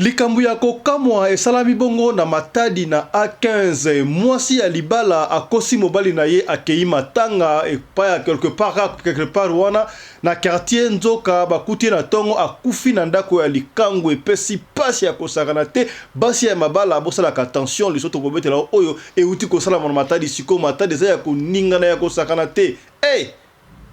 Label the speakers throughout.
Speaker 1: Likambu ya kokamwa esalami bongo na Matadi na A15 mwasi ya libala akosi mobali na ye akei matanga epa quelque part wana na quartier Nzoka bakuti na tongo akufi na ndako ya likangu epesi pasi ya kosakana te basi ya mabala abosala ka attention lisoto kobetela oyo euti kosala na Matadi siko Matadi za ya koningana ya kosakana te.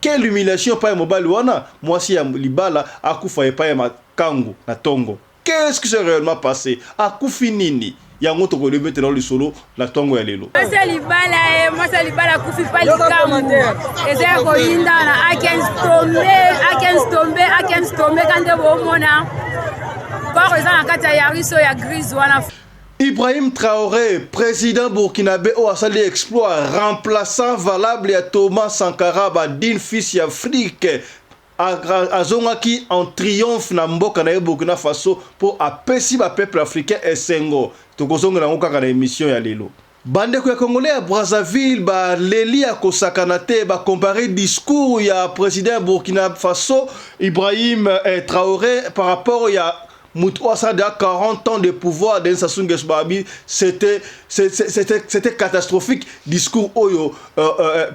Speaker 1: Quelle humiliation pa ya mobali wana mwasi ya libala akufa epa ya makangu na tongo. Qu'est-ce qui s'est réellement passé? A Koufinini, yango to ko lebete na lisolo la tongo ya lelo.
Speaker 2: Mwasa libala kufi pali kamu. Eza ko yinda na Akens tombe kande bo mona. Kwa eza na kata ya riso ya grise wana.
Speaker 1: Ibrahim Traoré, président burkinabé au asali exploit remplaçant valable à Thomas Sankara Badine fils d'Afrique. Azongaki en triomphe na mboka na Burkina Faso pour apesi ba peuple africain esengo tokozonga na ngokaka na émission ya lelo bande ko ya congolais à Brazzaville ba leli ya kosakana te ba comparer discours ya président Burkina Faso Ibrahim Traoré par rapport ya Moutouassa de 40 ans de pouvoir dans Sassou Nguesso Babi, c'était catastrophique. Discours oyo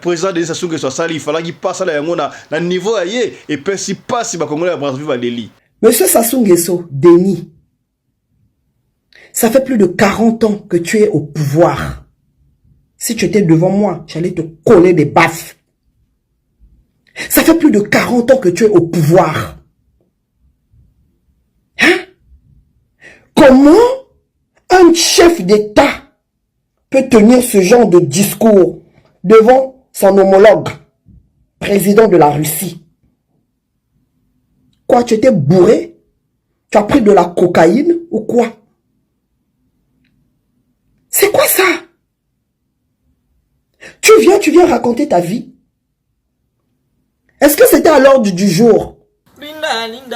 Speaker 1: président de Sassou Nguesso Sali, il fallait qu'il passe à la niveau ailleurs et puis si passe ba Congolais à Brazzaville va délit.
Speaker 3: Monsieur Sassou Nguesso, Denis, ça fait plus de 40 ans que tu es au pouvoir. Si tu étais devant moi, j'allais te coller des baffes. Ça fait plus de 40 ans que tu es au pouvoir. Comment un chef d'État peut tenir ce genre de discours devant son homologue, président de la Russie? Quoi, tu étais bourré? Tu as pris de la cocaïne ou quoi? C'est quoi ça? Tu viens raconter ta vie? Est-ce que c'était à l'ordre du jour?
Speaker 4: Linda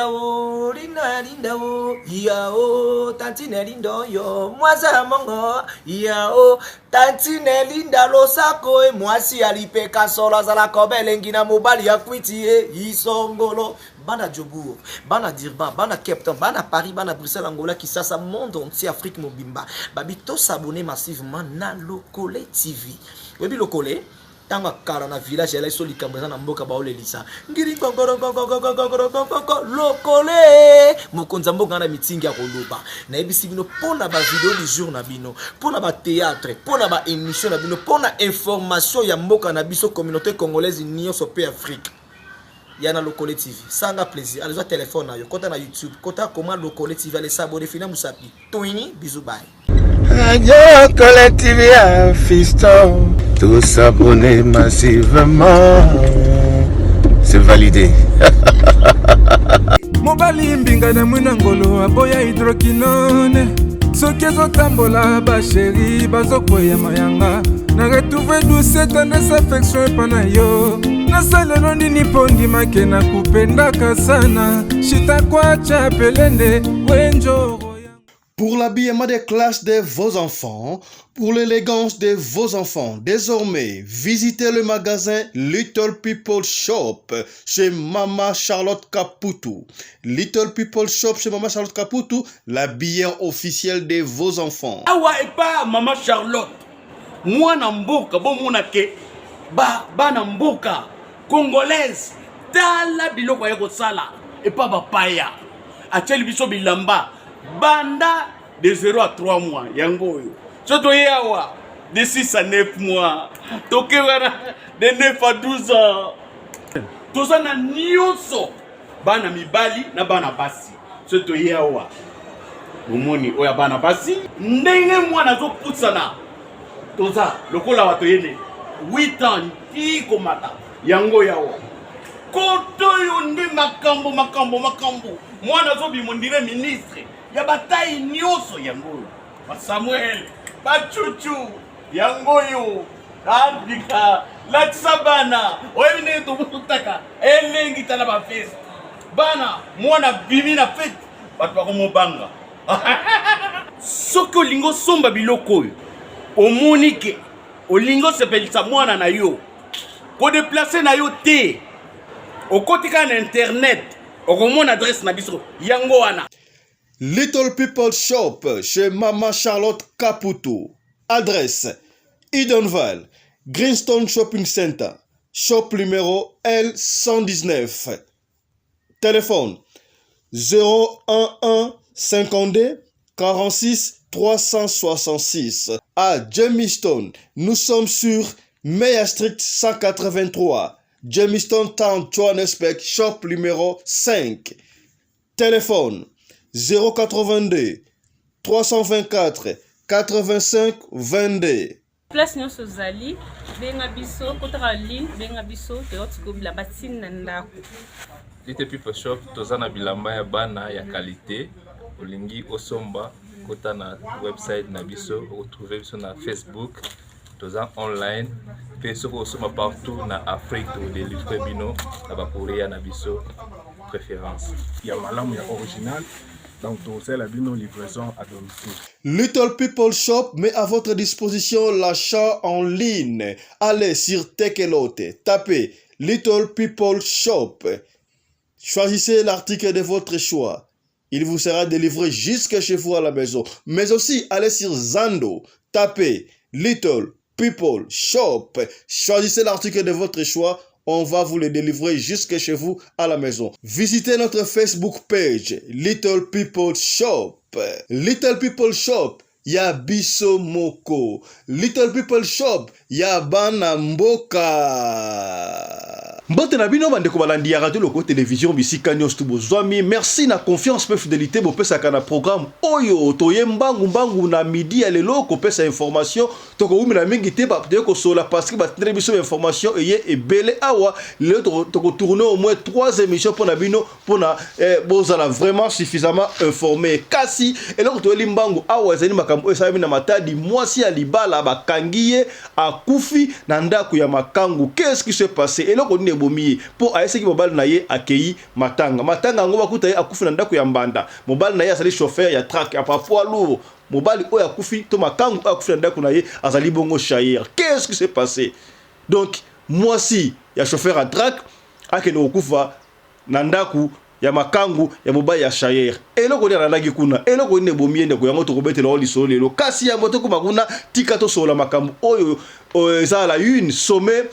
Speaker 4: yao tantine lindo yo mwaza mongo yao tantine linda losako e mwasi alipeka sola zala kobele ngina mobali ya kwitie isongolo bana Djobour bana Dirban bana Cape Town bana Paris bana Bruxelles Angola Kinshasa monde entier Afrique mobimba babito s'abonner massivement na Lokole TV webi Lokole tanga kara na village ya iso likamboza na mboka baole lisa ngiri Lokole mokonza mboka na mitingi ya koloba na ebisi bino pona ba vidéo du jour na bino pona ba théâtre pona ba émission na bino pona information ya mboka na biso communauté congolaise nyonso pe Afrique yana Lokole TV sanga plaisir allez téléphone na yo kota na YouTube kota comment Lokole TV allez s'abonner fina musapi toini bisous bye
Speaker 5: Radio Lokole TV à fiston tous s'abonner massivement c'est validé.
Speaker 6: Mobali mbinga na mwinangolo aboya hydroquinone soki ezotambola basheri bazokoya mayanga na retrouve douce tendresse affection epana yo nasalelo nini mpo ndimake na kupendaka sana shitakwacha pelende wenjoro.
Speaker 1: Pour l'habillement des classes de vos enfants, pour l'élégance de vos enfants, désormais, visitez le magasin Little People Shop chez Mama Charlotte Caputo. Little People Shop chez Mama Charlotte Caputo, l'habilleur officiel de vos enfants.
Speaker 7: Awa et pas Mama Charlotte. Moi namboka bon monake ba namboka congolaise tala biloko ya kosala et pas ba paya. Acheli biso bilamba. Banda de 0 à 3 mois, yango yo. Soto yawa de 6 à 9 mois. Toke wana de 9 à 12 ans. Toza na nyonso. Bana mibali na bana basi. Soto yawa. Momoni oya bana basi. Ndenge mwana zo putsana. Toza lokola wato yene 8 ans ti komata. Yango yawa. Koto yo ndi makambo. Mwana zo bimondire ministre. Ya bataille nyoso yango ba Samuel ba Chuchu yango yo Afrika la tsabana oyine to butaka elengi tala ba fest bana mwana bimi na fete bato ko mobanga soko lingo somba biloko omonike olingo sepelisa mwana na yo ko déplacer na yo te okotika na internet okomona adresse na biso yango wana.
Speaker 1: Little People Shop chez Mama Charlotte Caputo. Adresse Edenval, Greenstone Shopping Center, shop numéro L119. Téléphone 011 52 46 366. À Jamestown, nous sommes sur Meyer Street 183. Jamestown Town, Johannesburg, shop numéro 5. Téléphone 082 324 85 22.
Speaker 8: Place nyonso zali benga biso kotaka ligne benga biso teotikobila batine na ndako.
Speaker 9: Little People Shop toza na bilamba ya bana ya qualité olingi osomba kota na website na biso retrouver biso na Facebook toza online pe soko osomba partout na Afrique to délivrer bino na ba Korea na biso préférence
Speaker 10: ya malamu ya original. Donc, c'est la livraison à domicile.
Speaker 1: Little People Shop met à votre disposition l'achat en ligne. Allez sur Tekelote, tapez Little People Shop. Choisissez l'article de votre choix. Il vous sera délivré jusque chez vous à la maison. Mais aussi, allez sur Zando, tapez Little People Shop. Choisissez l'article de votre choix. On va vous le délivrer jusque chez vous à la maison. Visitez notre Facebook page, Little People Shop. Little People Shop, ya biso moko. Little People Shop, ya bana mboka. Mbote na bino bandeko balandi ya radio loko télévision bisika nyonso tubozwami. Merci na confiance pe fidélité bopesaka na programme oyo toye mbangu na midi ya lelo kopesa information toko umi na mingi te ba te ko sola parce que ba tendre biso information eye ebele awa le toko tourner au moins 3 émissions pour na bino pour na bozala vraiment suffisamment informé kasi eloko to limbangu awa ezali makambo esami na matadi mwasi ya libala bakangiye akufi na ndako ya makangu. Qu'est-ce qui s'est passé? Eloko ni bomi po aese ki mobile na ye akei matanga ngo bakuta ye akufi na ndako ya mbanda. Mobile na ye asali chauffeur ya track ya papua lourd. Mobile oyo akufi to makangu akufi na ndako na ye azali bongo shayer. Qu'est-ce qui s'est passé? Donc mwasi ya chauffeur à track akene okufa na ndako ya makangu ya mobile ya shayer. Eloko ni anandaki kuna. Eloko ni bomi ende ko yango to kobetela oli solo lelo. Kasi ya moto ko makuna tika to sola makambu oyo ça la une sommet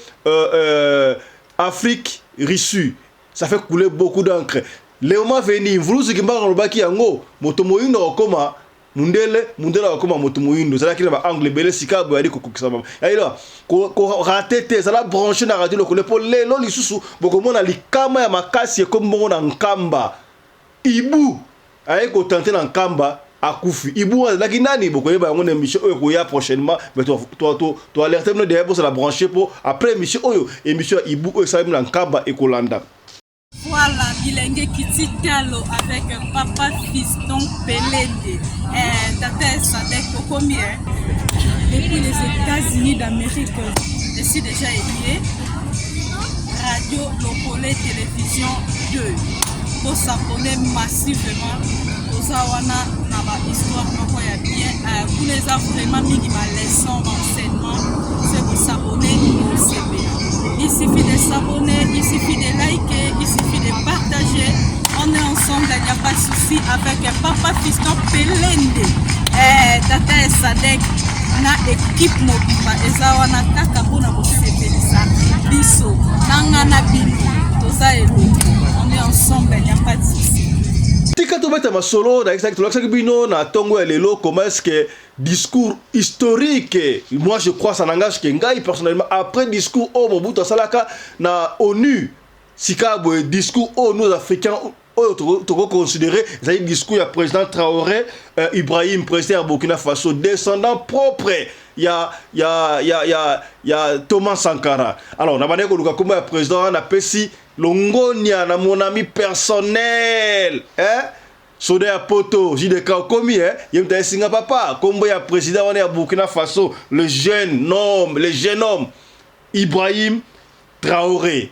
Speaker 1: Afrique Rissu. Ça fait couler beaucoup d'encre. Léoma veni vuluzu kimbanga lobaki yango moto moyindo okoma mundele okoma moto moyindo zala kile ba angle bele sikabo yali kokukisa mama. Yailo ko ratete zala brancher na radio lokole po lelo lisusu bokomona likama ya makasi ekombo na nkamba. Ibu aye ko tenter na nkamba akufi. Ibu azalaki nani bokoyeba yango na émission oyo koya prochainement mais toi alerter no de pour la brancher pour après émission oyo émission Ibu oyo ça na nkamba ekolanda.
Speaker 8: Voilà, Bilenge Kititalo avec Papa Fiston Pelende. Tata Sadek Okomie. Depuis les États-Unis d'Amérique, je suis déjà lié. Radio Locale Télévision 2. Pour s'abonner massivement aux Awana, Naba Histoire, Makoya bien. Pour les avoir vraiment mis ma leçon d'enseignement, c'est pour s'abonner au CBA. Il suffit de s'abonner, il suffit de liker, il suffit de partager. On est ensemble, il n'y a pas de souci avec Papa Fiston Pelende. Tata Sadek, na équipe mobile, Ezawana Takabona Bosebelisa, Biso, Nangana Bino, Toza Elo. On est ensemble, il n'y a pas de souci.
Speaker 1: Tika to beta masolo na exact to bino na tongo ya lelo comment est-ce que discours historique moi je crois ça n'engage que ngai personnellement après discours au Mobutu Salaka na ONU sikabo discours au nous africains to considérer ça discours ya président Traoré Ibrahim président Burkina Faso descendant propre ya Thomas Sankara. Alors na bane ko luka comme président na pesi Longonia na mon ami personnel Sode ya poto jideka komi yemta singa papa kombo ya président wana ya Burkina Faso le jeune homme Ibrahim Traoré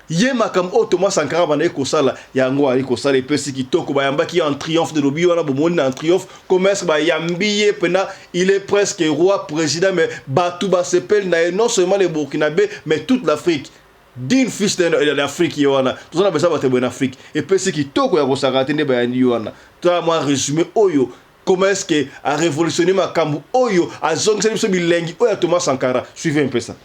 Speaker 1: yema kam Thomas Sankara bana ko sala yango ali ko sala pesi kitoko bayamba ki en triomphe de lobi wana bomoni en triomphe commerce ba yambiye pena il est presque roi président mais Batouba s'appelle non seulement les Burkinabé mais toute l'Afrique. d'une fils d'Afrique yoana tout ça besa bato en Afrique et puis c'est qui toko ya kosaka tende ba yoana toi moi résumé oyo comment est-ce que a révolutionné makambu oyo a zongisa biso bilengi oyo Thomas Sankara suivez un peu ça.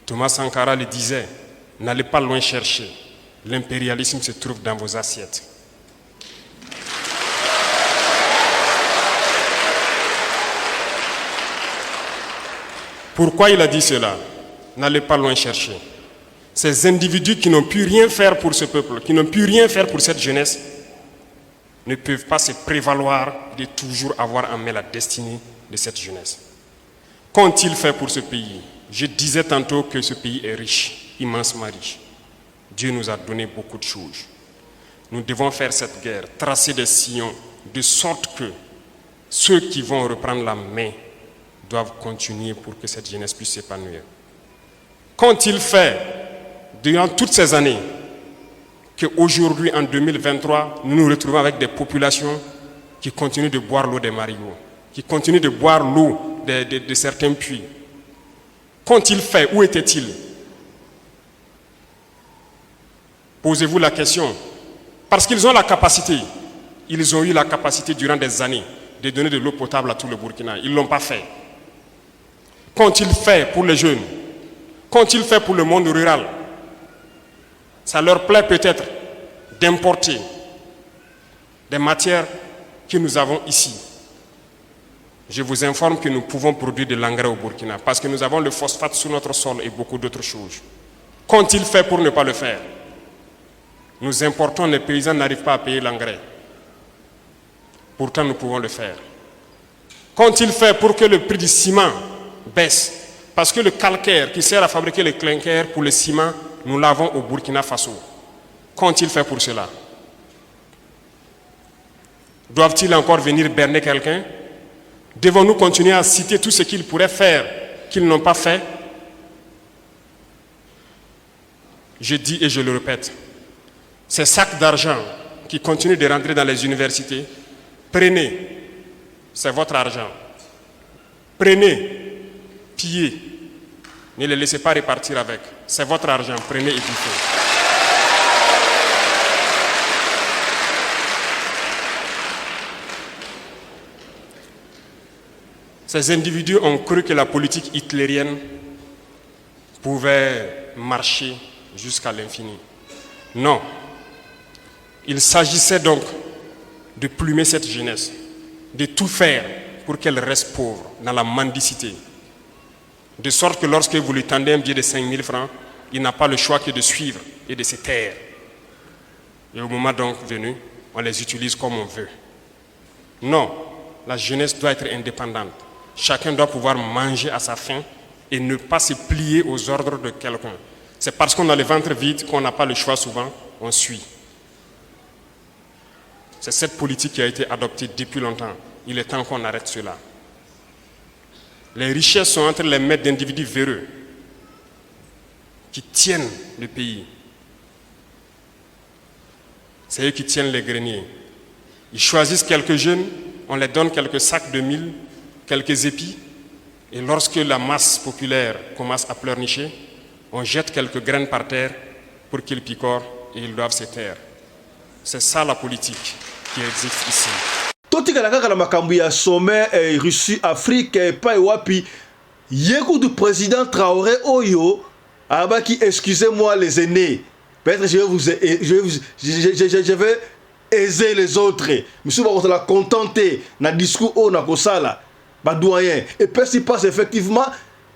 Speaker 11: Thomas Sankara le disait, n'allez pas loin chercher, l'impérialisme se trouve dans vos assiettes. Pourquoi il a dit cela? N'allez pas loin chercher. Ces individus qui n'ont pu rien faire pour ce peuple, qui n'ont pu rien faire pour cette jeunesse, ne peuvent pas se prévaloir de toujours avoir en main la destinée de cette jeunesse. Qu'ont-ils fait pour ce pays? Je disais tantôt que ce pays est riche, immensement riche. Dieu nous a donné beaucoup de choses. Nous devons faire cette guerre, tracer des sillons, de sorte que ceux qui vont reprendre la main doivent continuer pour que cette jeunesse puisse s'épanouir. Qu'ont-ils fait durant toutes ces années qu'aujourd'hui, en 2023, nous nous retrouvons avec des populations qui continuent de boire l'eau des marigots, qui continuent de boire l'eau de certains puits? Qu'ont-ils fait? Où étaient-ils? Posez-vous la question. Parce qu'ils ont la capacité, ils ont eu la capacité durant des années de donner de l'eau potable à tout le Burkina. Ils ne l'ont pas fait. Qu'ont-ils fait pour les jeunes? Qu'ont-ils fait pour le monde rural? Ça leur plaît peut-être d'importer des matières que nous avons ici. Je vous informe que nous pouvons produire de l'engrais au Burkina parce que nous avons le phosphate sur notre sol et beaucoup d'autres choses. Qu'ont-ils fait pour ne pas le faire? Nous importons, les paysans n'arrivent pas à payer l'engrais. Pourtant, nous pouvons le faire. Qu'ont-ils fait pour que le prix du ciment baisse? Parce que le calcaire qui sert à fabriquer le clinker pour le ciment, nous l'avons au Burkina Faso. Qu'ont-ils fait pour cela? Doivent-ils encore venir berner quelqu'un? Devons-nous continuer à citer tout ce qu'ils pourraient faire, qu'ils n'ont pas fait? Je dis et je le répète, ces sacs d'argent qui continuent de rentrer dans les universités, prenez, c'est votre argent. Prenez, pillez, ne les laissez pas repartir avec. C'est votre argent, prenez et bouffez. Ces individus ont cru que la politique hitlérienne pouvait marcher jusqu'à l'infini. Non. Il s'agissait donc de plumer cette jeunesse, de tout faire pour qu'elle reste pauvre, dans la mendicité. De sorte que lorsque vous lui tendez un billet de 5 000 francs, il n'a pas le choix que de suivre et de se taire. Et au moment donc venu, on les utilise comme on veut. Non, la jeunesse doit être indépendante. Chacun doit pouvoir manger à sa faim et ne pas se plier aux ordres de quelqu'un. C'est parce qu'on a le ventre vide qu'on n'a pas le choix souvent, on suit. C'est cette politique qui a été adoptée depuis longtemps. Il est temps qu'on arrête cela. Les richesses sont entre les mains d'individus véreux qui tiennent le pays. C'est eux qui tiennent les greniers. Ils choisissent quelques jeunes, on les donne quelques sacs de mil, quelques épis, et lorsque la masse populaire commence à pleurnicher, on jette quelques graines par terre pour qu'ils picorent et ils doivent se taire. C'est ça la politique qui existe ici.
Speaker 1: Totika kaka na makambu ya sommet Russie Afrique pa wapi yeko du président Traoré Oyo abaki excusez-moi les aînés. Peut-être je vais aiser les autres. Monsieur va la contenter na discours o na kosala ba doyen et puis si passe effectivement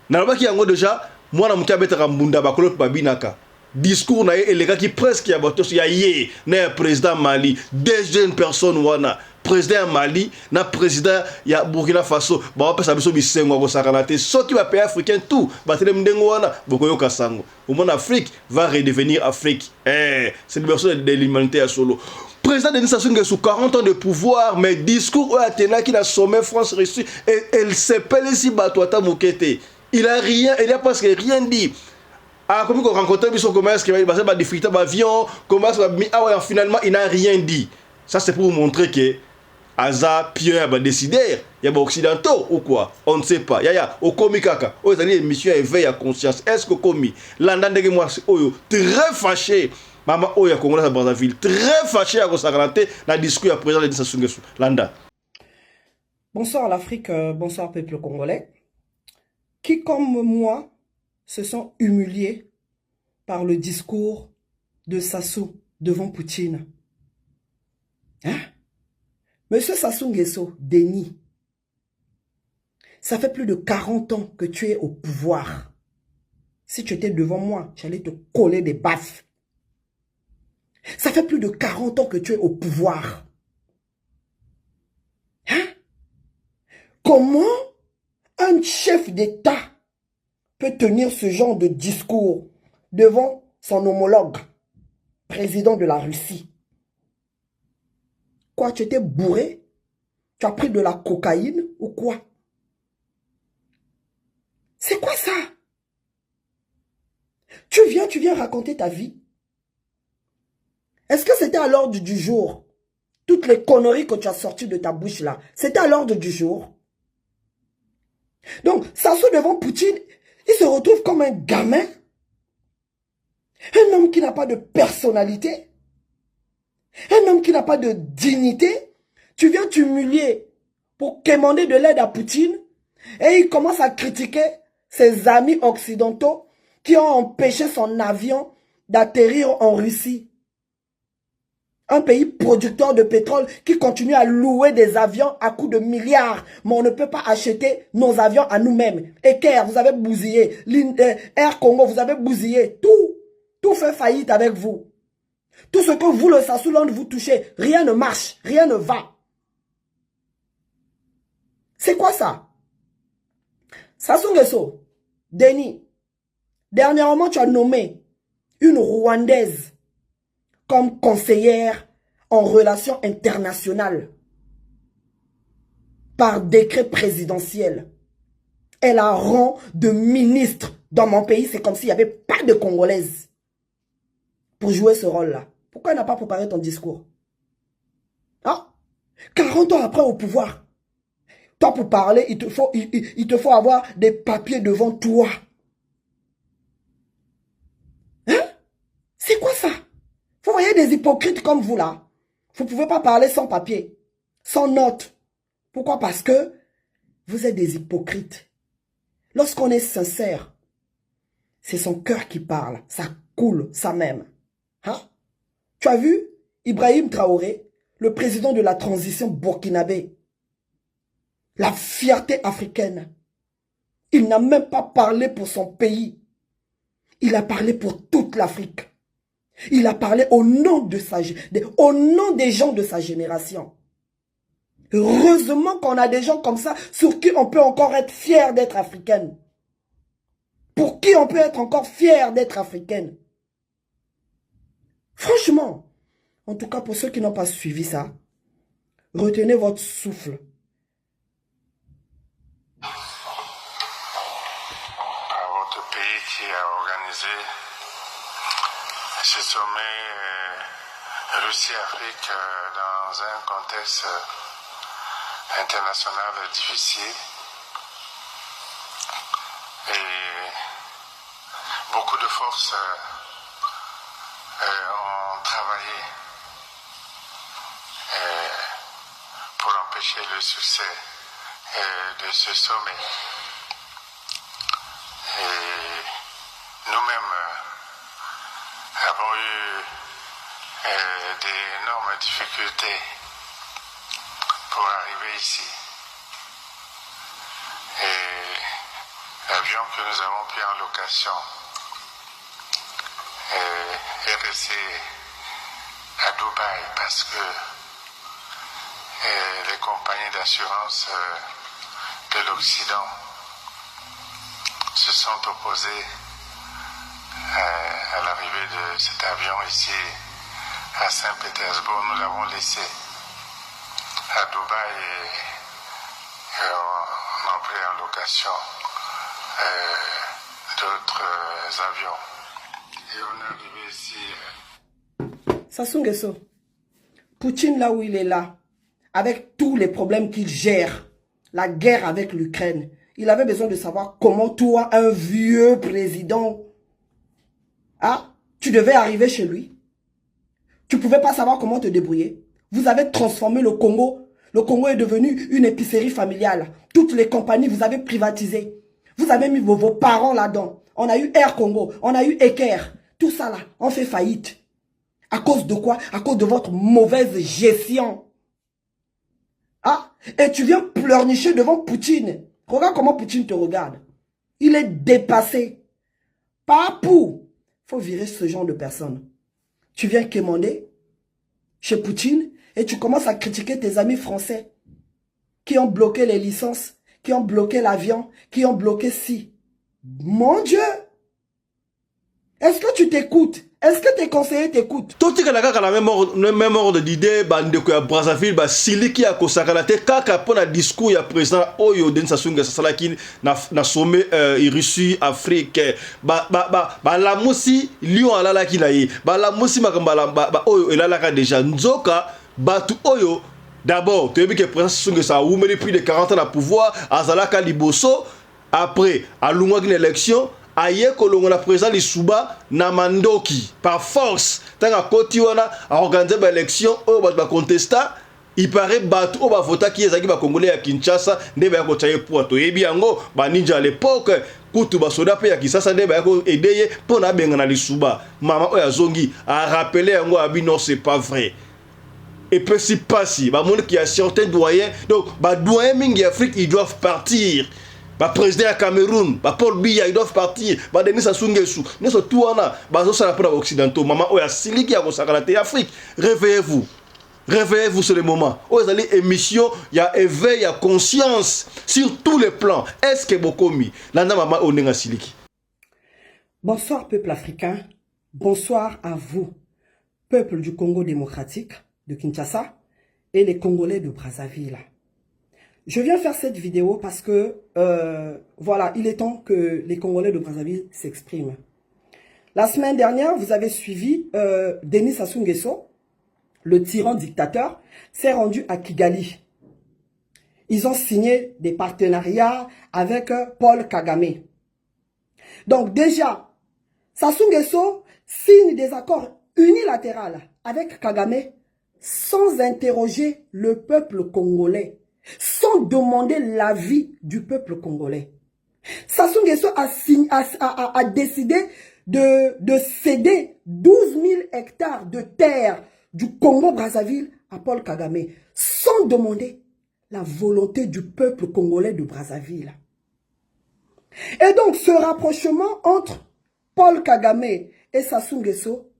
Speaker 1: na baki yango déjà moi na mukia betaka mbunda ba kolot babinaka discours na et les gars qui presque ya bato ya yé na président Mali, deux jeunes personnes wana président Mali na président ya Burkina Faso ba pesa biso bisengo ko sakanate soki ba pays africain tout ba tele mdengo wana bokoyo kasango au monde Afrique va redevenir Afrique c'est une version de l'humanité à solo. Président Denis Sassou Nguesso, 40 ans de pouvoir, mais discours Athéna qui a sommet France Russie et elle s'appelle ici Batouata Moukete. Il a presque rien dit. Ah, comme on rencontre son commerce qui va passer par des frites d'avion, commerce finalement il n'a rien dit. Ça c'est pour vous montrer que Aza Pierre va décider. Il y a des occidentaux ou quoi? On ne sait pas. Il y a au komi kaka. Aux années émission éveil à conscience. Est-ce que komi l'andande moi très fâché. Maman Oya Congolais à Brazzaville, très fâché à Gosagrante, la discussion à présent de Sassou Nguesso. Landa.
Speaker 3: Bonsoir l'Afrique, bonsoir peuple congolais, qui comme moi se sont humiliés par le discours de Sassou devant Poutine. Hein? Monsieur Sassou Nguesso, Denis, ça fait plus de 40 ans que tu es au pouvoir. Si tu étais devant moi, j'allais te coller des baffes. Ça fait plus de 40 ans que tu es au pouvoir. Hein? Comment un chef d'État peut tenir ce genre de discours devant son homologue, président de la Russie? Quoi, tu étais bourré? Tu as pris de la cocaïne ou quoi? C'est quoi ça? Tu viens raconter ta vie. Est-ce que c'était à l'ordre du jour? Toutes les conneries que tu as sorties de ta bouche là, c'était à l'ordre du jour? Donc, Sassou devant Poutine, il se retrouve comme un gamin. Un homme qui n'a pas de personnalité. Un homme qui n'a pas de dignité. Tu viens t'humilier pour quémander de l'aide à Poutine. Et il commence à critiquer ses amis occidentaux qui ont empêché son avion d'atterrir en Russie. Un pays producteur de pétrole qui continue à louer des avions à coût de milliards. Mais on ne peut pas acheter nos avions à nous-mêmes. Eker, vous avez bousillé. Air Congo, vous avez bousillé. Tout fait faillite avec vous. Tout ce que vous, le Sassouland, vous touchez, rien ne marche, rien ne va. C'est quoi ça? Sassou Nguesso, Denis, dernièrement tu as nommé une Rwandaise comme conseillère en relations internationales par décret présidentiel. Elle a rang de ministre dans mon pays. C'est comme s'il n'y avait pas de Congolaise pour jouer ce rôle-là. Pourquoi elle n'a pas préparé ton discours? Ah, 40 ans après au pouvoir. Toi, pour parler, il te faut avoir des papiers devant toi. Hein? C'est quoi ça? Vous voyez des hypocrites comme vous là. Vous ne pouvez pas parler sans papier, sans note. Pourquoi? Parce que vous êtes des hypocrites. Lorsqu'on est sincère, c'est son cœur qui parle. Ça coule, ça même. Hein? Tu as vu Ibrahim Traoré, le président de la transition burkinabé. La fierté africaine. Il n'a même pas parlé pour son pays. Il a parlé pour toute l'Afrique. Il a parlé au nom des gens de sa génération. Heureusement qu'on a des gens comme ça sur qui on peut encore être fier d'être africaine. Pour qui on peut être encore fier d'être africaine. Franchement, en tout cas pour ceux qui n'ont pas suivi ça, retenez votre souffle.
Speaker 5: Votre pays qui a organisé ce sommet Russie-Afrique dans un contexte international difficile et beaucoup de forces ont travaillé pour empêcher le succès de ce sommet. Et nous-mêmes avons eu d'énormes difficultés pour arriver ici. Et l'avion que nous avons pris en location est resté à Dubaï parce que les compagnies d'assurance de l'Occident se sont opposées à l'arrivée de cet avion ici à Saint-Pétersbourg. Nous l'avons laissé à Dubaï et on a pris en location d'autres avions. Et on est arrivé ici.
Speaker 3: Sassou Nguesso, Poutine là où il est là, avec tous les problèmes qu'il gère, la guerre avec l'Ukraine, il avait besoin de savoir comment toi, un vieux président, tu devais arriver chez lui. Tu ne pouvais pas savoir comment te débrouiller. Vous avez transformé le Congo. Le Congo est devenu une épicerie familiale. Toutes les compagnies, vous avez privatisé. Vous avez mis vos parents là-dedans. On a eu Air Congo, on a eu Eker. Tout ça là, on fait faillite. À cause de quoi? À cause de votre mauvaise gestion. Et tu viens pleurnicher devant Poutine. Regarde comment Poutine te regarde. Il est dépassé. Papou. Faut virer ce genre de personnes. Tu viens quémander chez Poutine et tu commences à critiquer tes amis français qui ont bloqué les licences, qui ont bloqué l'avion, qui ont bloqué ci. Mon Dieu! Est-ce que tu t'écoutes? Est-ce que tes conseillers t'écoutent?
Speaker 1: Tout le monde a même ordre d'idée, bandeko ya Brazzaville, siliki ya kosakalate, kaka pour le discours ya président Oyo Den Sassou Nguesso salaki na sommet Russie Afrique. La musi lion alala ki na ye. La musi makambala Oyo elalaka déjà nzoka batu Oyo. D'abord, tu as vu que le président Sassou Nguesso a oumeli plus de 40 ans à pouvoir, azalaka liboso, après a lunga une élection. Aye kolongo na président Lisuba na mandoki par force tanga koti wana a organiser ba élection o ba contesta il paraît batu o ba vota ki ezaki ba congolais ya Kinshasa nde ba ko tsaye pour to yebi yango ba ninja à l'époque kutu ba soda pe ya Kinshasa nde ba ko aider pour na benga na Lisuba mama o ya zongi a rappeler yango abi non c'est pas vrai. Et puis si pas si ba monde qui a certains doyens donc ba doyens mingi Afrique ils doivent partir. Le président du Cameroun, Paul Biya, ils doivent partir. Denis Sassou Nguesso, nous sommes tous les occidentaux. Maman, il y a Sili qui a consacré l'Afrique. Réveillez-vous. Réveillez-vous sur le moment. Vous avez une émission, il y a éveil, il y a conscience sur tous les plans. Est-ce que beaucoup mis? Maman, on est Siliki.
Speaker 3: Bonsoir, peuple africain. Bonsoir à vous, peuple du Congo démocratique, de Kinshasa, et les Congolais de Brazzaville. Je viens faire cette vidéo parce que, voilà, il est temps que les Congolais de Brazzaville s'expriment. La semaine dernière, vous avez suivi Denis Sassou Nguesso, le tyran dictateur, s'est rendu à Kigali. Ils ont signé des partenariats avec Paul Kagame. Donc déjà, Sassou Nguesso signe des accords unilatéraux avec Kagame sans interroger le peuple congolais, sans demander l'avis du peuple congolais. Sassou Nguesso a décidé de céder 12 000 hectares de terre du Congo-Brazzaville à Paul Kagame, sans demander la volonté du peuple congolais de Brazzaville. Et donc, ce rapprochement entre Paul Kagame et Sassou Nguesso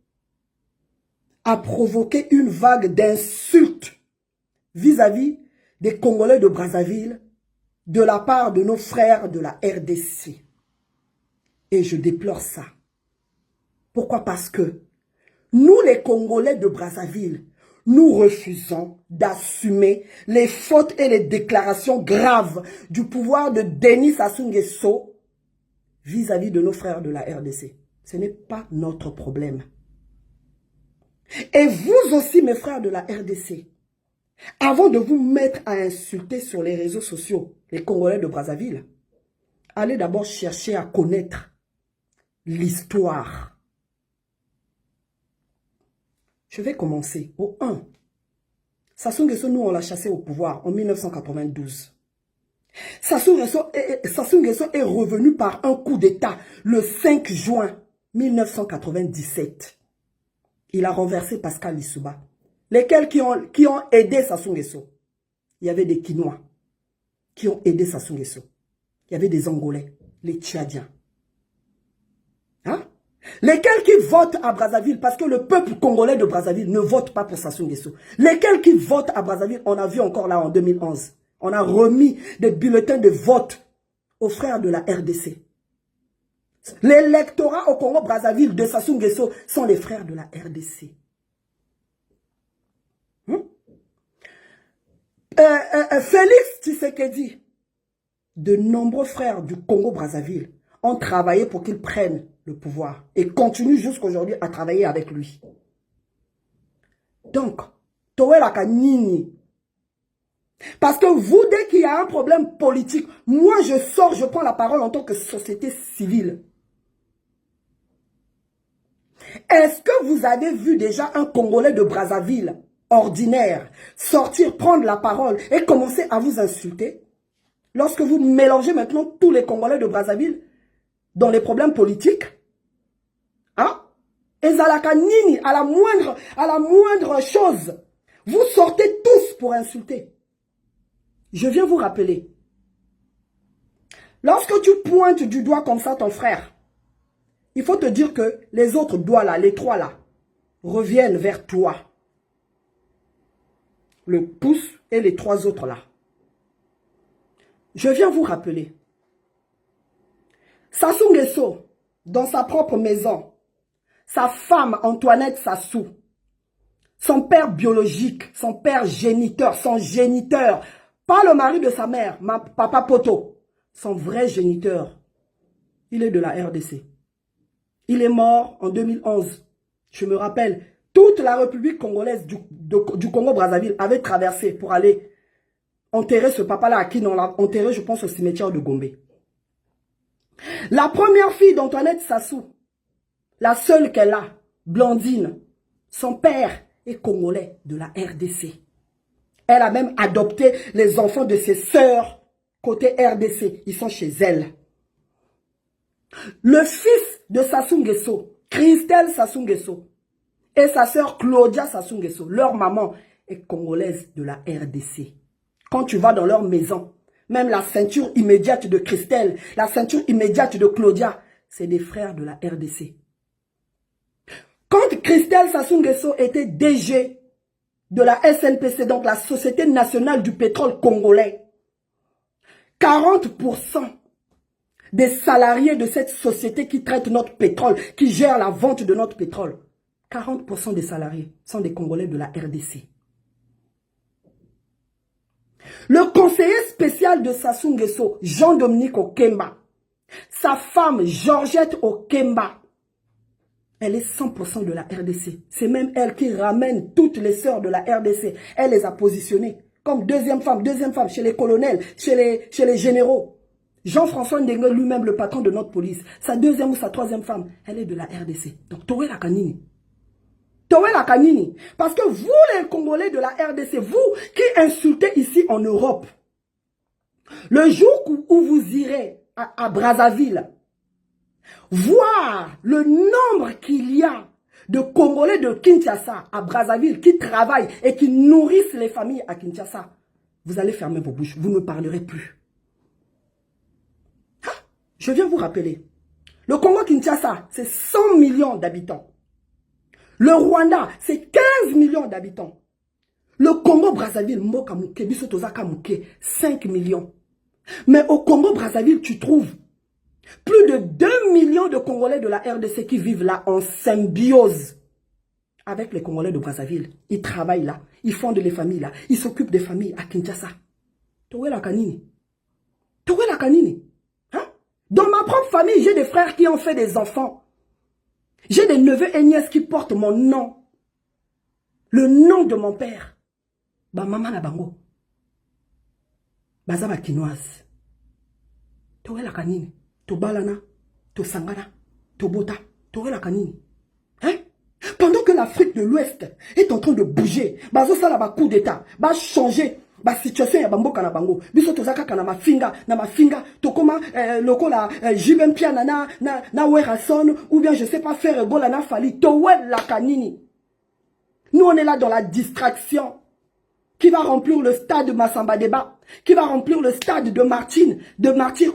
Speaker 3: a provoqué une vague d'insultes vis-à-vis des Congolais de Brazzaville de la part de nos frères de la RDC. Et je déplore ça. Pourquoi? Parce que nous, les Congolais de Brazzaville, nous refusons d'assumer les fautes et les déclarations graves du pouvoir de Denis Sassou Nguesso vis-à-vis de nos frères de la RDC. Ce n'est pas notre problème. Et vous aussi, mes frères de la RDC, avant de vous mettre à insulter sur les réseaux sociaux, les Congolais de Brazzaville, allez d'abord chercher à connaître l'histoire. Je vais commencer au 1. Sassou Nguesso, nous, on l'a chassé au pouvoir en 1992. Sassou Nguesso est revenu par un coup d'État le 5 juin 1997. Il a renversé Pascal Lissouba. Lesquels qui ont aidé Sassou Nguesso? Il y avait des Kinois qui ont aidé Sassou Nguesso. Il y avait des Angolais, les Tchadiens. Lesquels qui votent à Brazzaville, parce que le peuple congolais de Brazzaville ne vote pas pour Sassou Nguesso. Lesquels qui votent à Brazzaville, on a vu encore là en 2011. On a remis des bulletins de vote aux frères de la RDC. L'électorat au Congo-Brazzaville de Sassou Nguesso sont les frères de la RDC. Félix Tshisekedi, de nombreux frères du Congo-Brazzaville ont travaillé pour qu'ils prennent le pouvoir et continuent jusqu'aujourd'hui à travailler avec lui. Donc, Toela Kanini. Parce que vous, dès qu'il y a un problème politique, moi je sors, je prends la parole en tant que société civile. Est-ce que vous avez vu déjà un Congolais de Brazzaville ordinaire sortir, prendre la parole et commencer à vous insulter? Lorsque vous mélangez maintenant tous les Congolais de Brazzaville dans les problèmes politiques, hein? Et Zalaka Nini, à la moindre chose, vous sortez tous pour insulter. Je viens vous rappeler. Lorsque tu pointes du doigt comme ça ton frère, il faut te dire que les autres doigts là, les trois là, reviennent vers toi. Le pouce et les trois autres là. Je viens vous rappeler. Sassou Nguesso, dans sa propre maison, sa femme Antoinette Sassou, son père biologique, son père géniteur, son géniteur, pas le mari de sa mère, papa Poto, son vrai géniteur, il est de la RDC. Il est mort en 2011. Je me rappelle, toute la République congolaise du Congo-Brazzaville avait traversé pour aller enterrer ce papa-là à qui on l'a enterré, je pense, au cimetière de Gombe. La première fille d'Antoinette Sassou, la seule qu'elle a, Blandine, son père est congolais de la RDC. Elle a même adopté les enfants de ses sœurs côté RDC. Ils sont chez elle. Le fils de Sassou Nguesso, Christelle Sassou Nguesso, et sa sœur Claudia Sassou Nguesso, leur maman est congolaise de la RDC. Quand tu vas dans leur maison, même la ceinture immédiate de Christelle, la ceinture immédiate de Claudia, c'est des frères de la RDC. Quand Christelle Sassou Nguesso était DG de la SNPC, donc la Société Nationale du Pétrole Congolais, 40% des salariés de cette société qui traite notre pétrole, qui gère la vente de notre pétrole, 40% des salariés sont des Congolais de la RDC. Le conseiller spécial de Sassou Nguesso, Jean-Dominique Okemba, sa femme Georgette Okemba, elle est 100% de la RDC. C'est même elle qui ramène toutes les sœurs de la RDC. Elle les a positionnées comme deuxième femme chez les colonels, chez les généraux. Jean-François Ndengue, lui-même le patron de notre police, sa deuxième ou sa troisième femme, elle est de la RDC. Donc, Towe la Kanini. Towe la Kanini. Parce que vous, les Congolais de la RDC, vous qui insultez ici en Europe, le jour où vous irez à Brazzaville, voir le nombre qu'il y a de Congolais de Kinshasa à Brazzaville qui travaillent et qui nourrissent les familles à Kinshasa, vous allez fermer vos bouches, vous ne parlerez plus. Je viens vous rappeler, le Congo-Kinshasa, c'est 100 millions d'habitants. Le Rwanda, c'est 15 millions d'habitants. Le Congo-Brazzaville, 5 millions. Mais au Congo-Brazzaville, tu trouves plus de 2 millions de Congolais de la RDC qui vivent là en symbiose avec les Congolais de Brazzaville. Ils travaillent là, ils fondent les familles là, ils s'occupent des familles à Kinshasa. Towe la Kanini. Towe la Kanini. Hein? Dans ma propre famille, j'ai des frères qui ont fait des enfants. J'ai des neveux et nièces qui portent mon nom. Le nom de mon père. Ba maman na bango. Bazaba kinoise. Towe la Kanini. To balana, to sangana, to bota, to la kanini. Hein? Pendant que l'Afrique de l'Ouest est en train de bouger, bazo sala ba coup d'état, ba changer, ba situation ya bamboka na bango. Biso tozaka kana mafinga, to koma loko la jibem pia na werason ou bien je sais pas faire gola na fali, to la kanini. Nous on est là dans la distraction. Qui va remplir le stade de Massamba Débat, qui va remplir le stade de Martyr,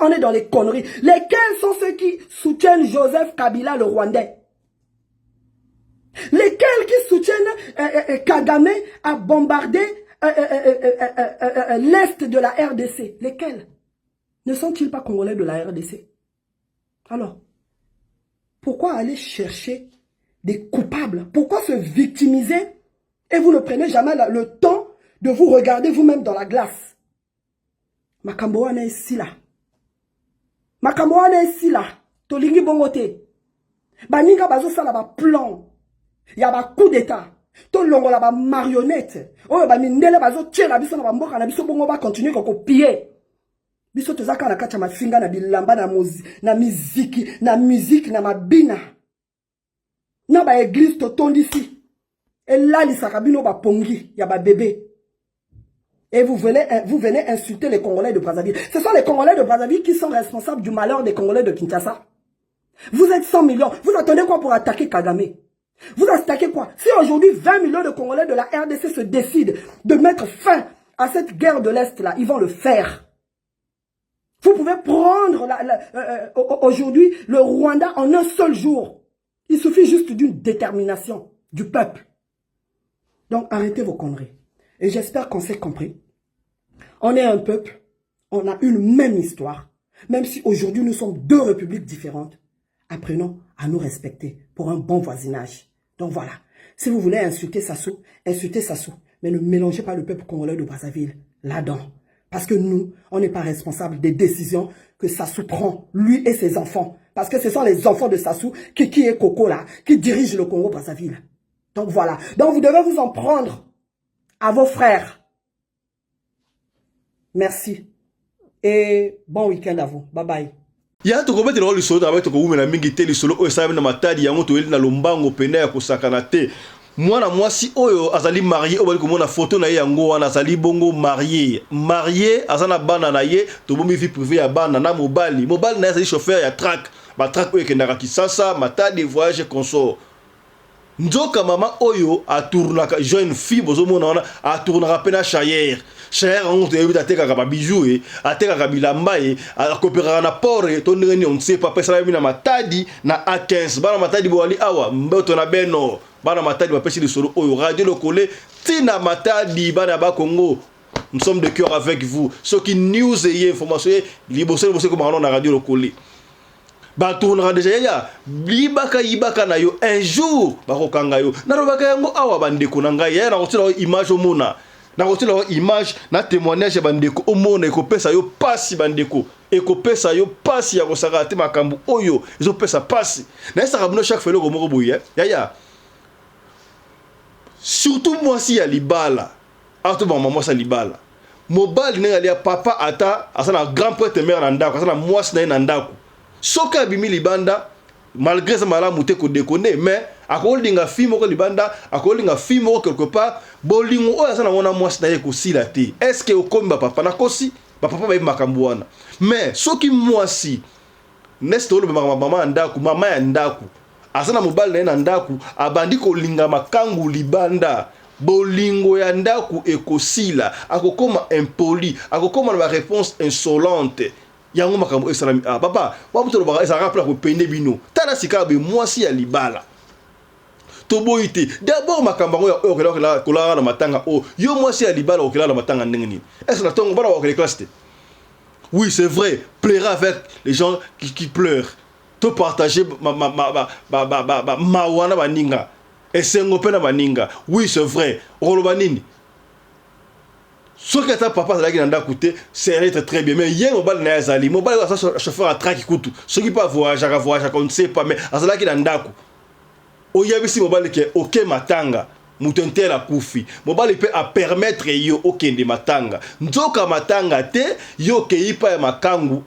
Speaker 3: on est dans les conneries. Lesquels sont ceux qui soutiennent Joseph Kabila, le Rwandais? Lesquels qui soutiennent Kagame à bombarder l'Est de la RDC? Lesquels? Ne sont-ils pas congolais de la RDC? Alors, pourquoi aller chercher des coupables? Pourquoi se victimiser et vous ne prenez jamais le temps de vous regarder vous-même dans la glace? Makambo wana ici là. Makambo wana ici là. Tolingi bongote. Baninga bazo sala ba plan. Ya ba coup d'état. To longola ba marionnette. Oyo ba mindele bazo tiela biso na ba mboka na biso bongo ba continuer ko copier. Biso tozaka na kacha mafinga na bilamba na musique na mabina. Na ba église to tondisi. Et là li sakabino ba pongi ya ba bébé. Et vous venez insulter les Congolais de Brazzaville. Ce sont les Congolais de Brazzaville qui sont responsables du malheur des Congolais de Kinshasa. Vous êtes 100 millions. Vous attendez quoi pour attaquer Kagame? Vous attaquez quoi? Si aujourd'hui 20 millions de Congolais de la RDC se décident de mettre fin à cette guerre de l'Est là, ils vont le faire. Vous pouvez prendre aujourd'hui le Rwanda en un seul jour. Il suffit juste d'une détermination du peuple. Donc arrêtez vos conneries. Et j'espère qu'on s'est compris. On est un peuple, on a une même histoire. Même si aujourd'hui nous sommes deux républiques différentes, apprenons à nous respecter pour un bon voisinage. Donc voilà, si vous voulez insulter Sassou, insultez Sassou. Mais ne mélangez pas le peuple congolais de Brazzaville là-dedans. Parce que nous, on n'est pas responsable des décisions que Sassou prend, lui et ses enfants. Parce que ce sont les enfants de Sassou qui est Coco là, qui dirigent le Congo-Brazzaville. Donc voilà, donc vous devez vous en prendre à vos frères. Merci. Et bon week-end à vous. Bye bye.
Speaker 1: Ya to komete lo lisolo na to ko umela mingi te lisolo o sa na matadi yango to eli na lombango pena ya kosakana te. Mwana mwasi oyo azali marié o bali komona photo na ye yango wana azali bongo marié azana bana na ye to bomi vie privée ya bana na mobali na azali chauffeur ya track ba track oyo kendaka Kisasa matadi voyage consort. Nzoka mama oyo atournaka jeune fille bozomona wana atournaka pena Chayer on te yebita tekaka ba bijoux atekaka bilamba akopera na port to ndenge on sait pas pesa na matadi na A15 bana matadi boali awa mboto na beno bana matadi ba pesi lisolo oyo radio lokole tina matadi bana ba Congo. Nous sommes de cœur avec vous. Ce qui news et information liboso comme on na radio lokole. Ba tournera déjà ya libaka na yo un jour ba kokanga yo na robaka yango awa bandeko na ngai ya na kotila image omona na kotila image na témoignage bandeko omona ekopesa yo pasi bandeko ekopesa yo pasi ya kosaka te makambu oyo ezopesa pasi na esaka bino chaque fois loko moko boye ya surtout moi si ya libala auto ba maman sa libala mobile ne ya papa ata asana grand prêtre mère na ndako asana mwasi na ndako soka bimi libanda malgré ça malamu te ko déconner mais akolinga film ko libanda akolinga film ko quelque part bolingo oya sana wona mwasi na ye ko sila te est-ce que okomba papa na kosi ba papa ba makambo wana mais soki mwasi nesto lo mama ndaku mama ya ndaku asana mobile na ndaku abandi ko linga makangu libanda bolingo ya ndaku ekosila akokoma impoli akokoma na réponse insolente. Yango makambo esalami papa wabuto ba esa rappela ko pende bino tala sikabe mwasi ya libala to boite d'abord makambo yo okela na matanga o yo mwasi ya libala okela na matanga ndengeni est-ce na tongo bana okela classe. Oui, c'est vrai, pleurer avec les gens qui pleurent to partager ma wana baninga et sengope na baninga. Oui, c'est vrai, roloba nini. Ce que ta papa là qui n'a coûté, c'est très bien. Mais hier, mobile n'a pas mobile ça chauffeur à track écoute. Ce qui pas voyager, on ne sait pas. Mais azala qui n'a pas o yabisi mobile qui ok matanga. Mutente la kufi. Mobile peut à permettre yo ok de matanga. Nzoka matanga te yo ke ipa ya makangu.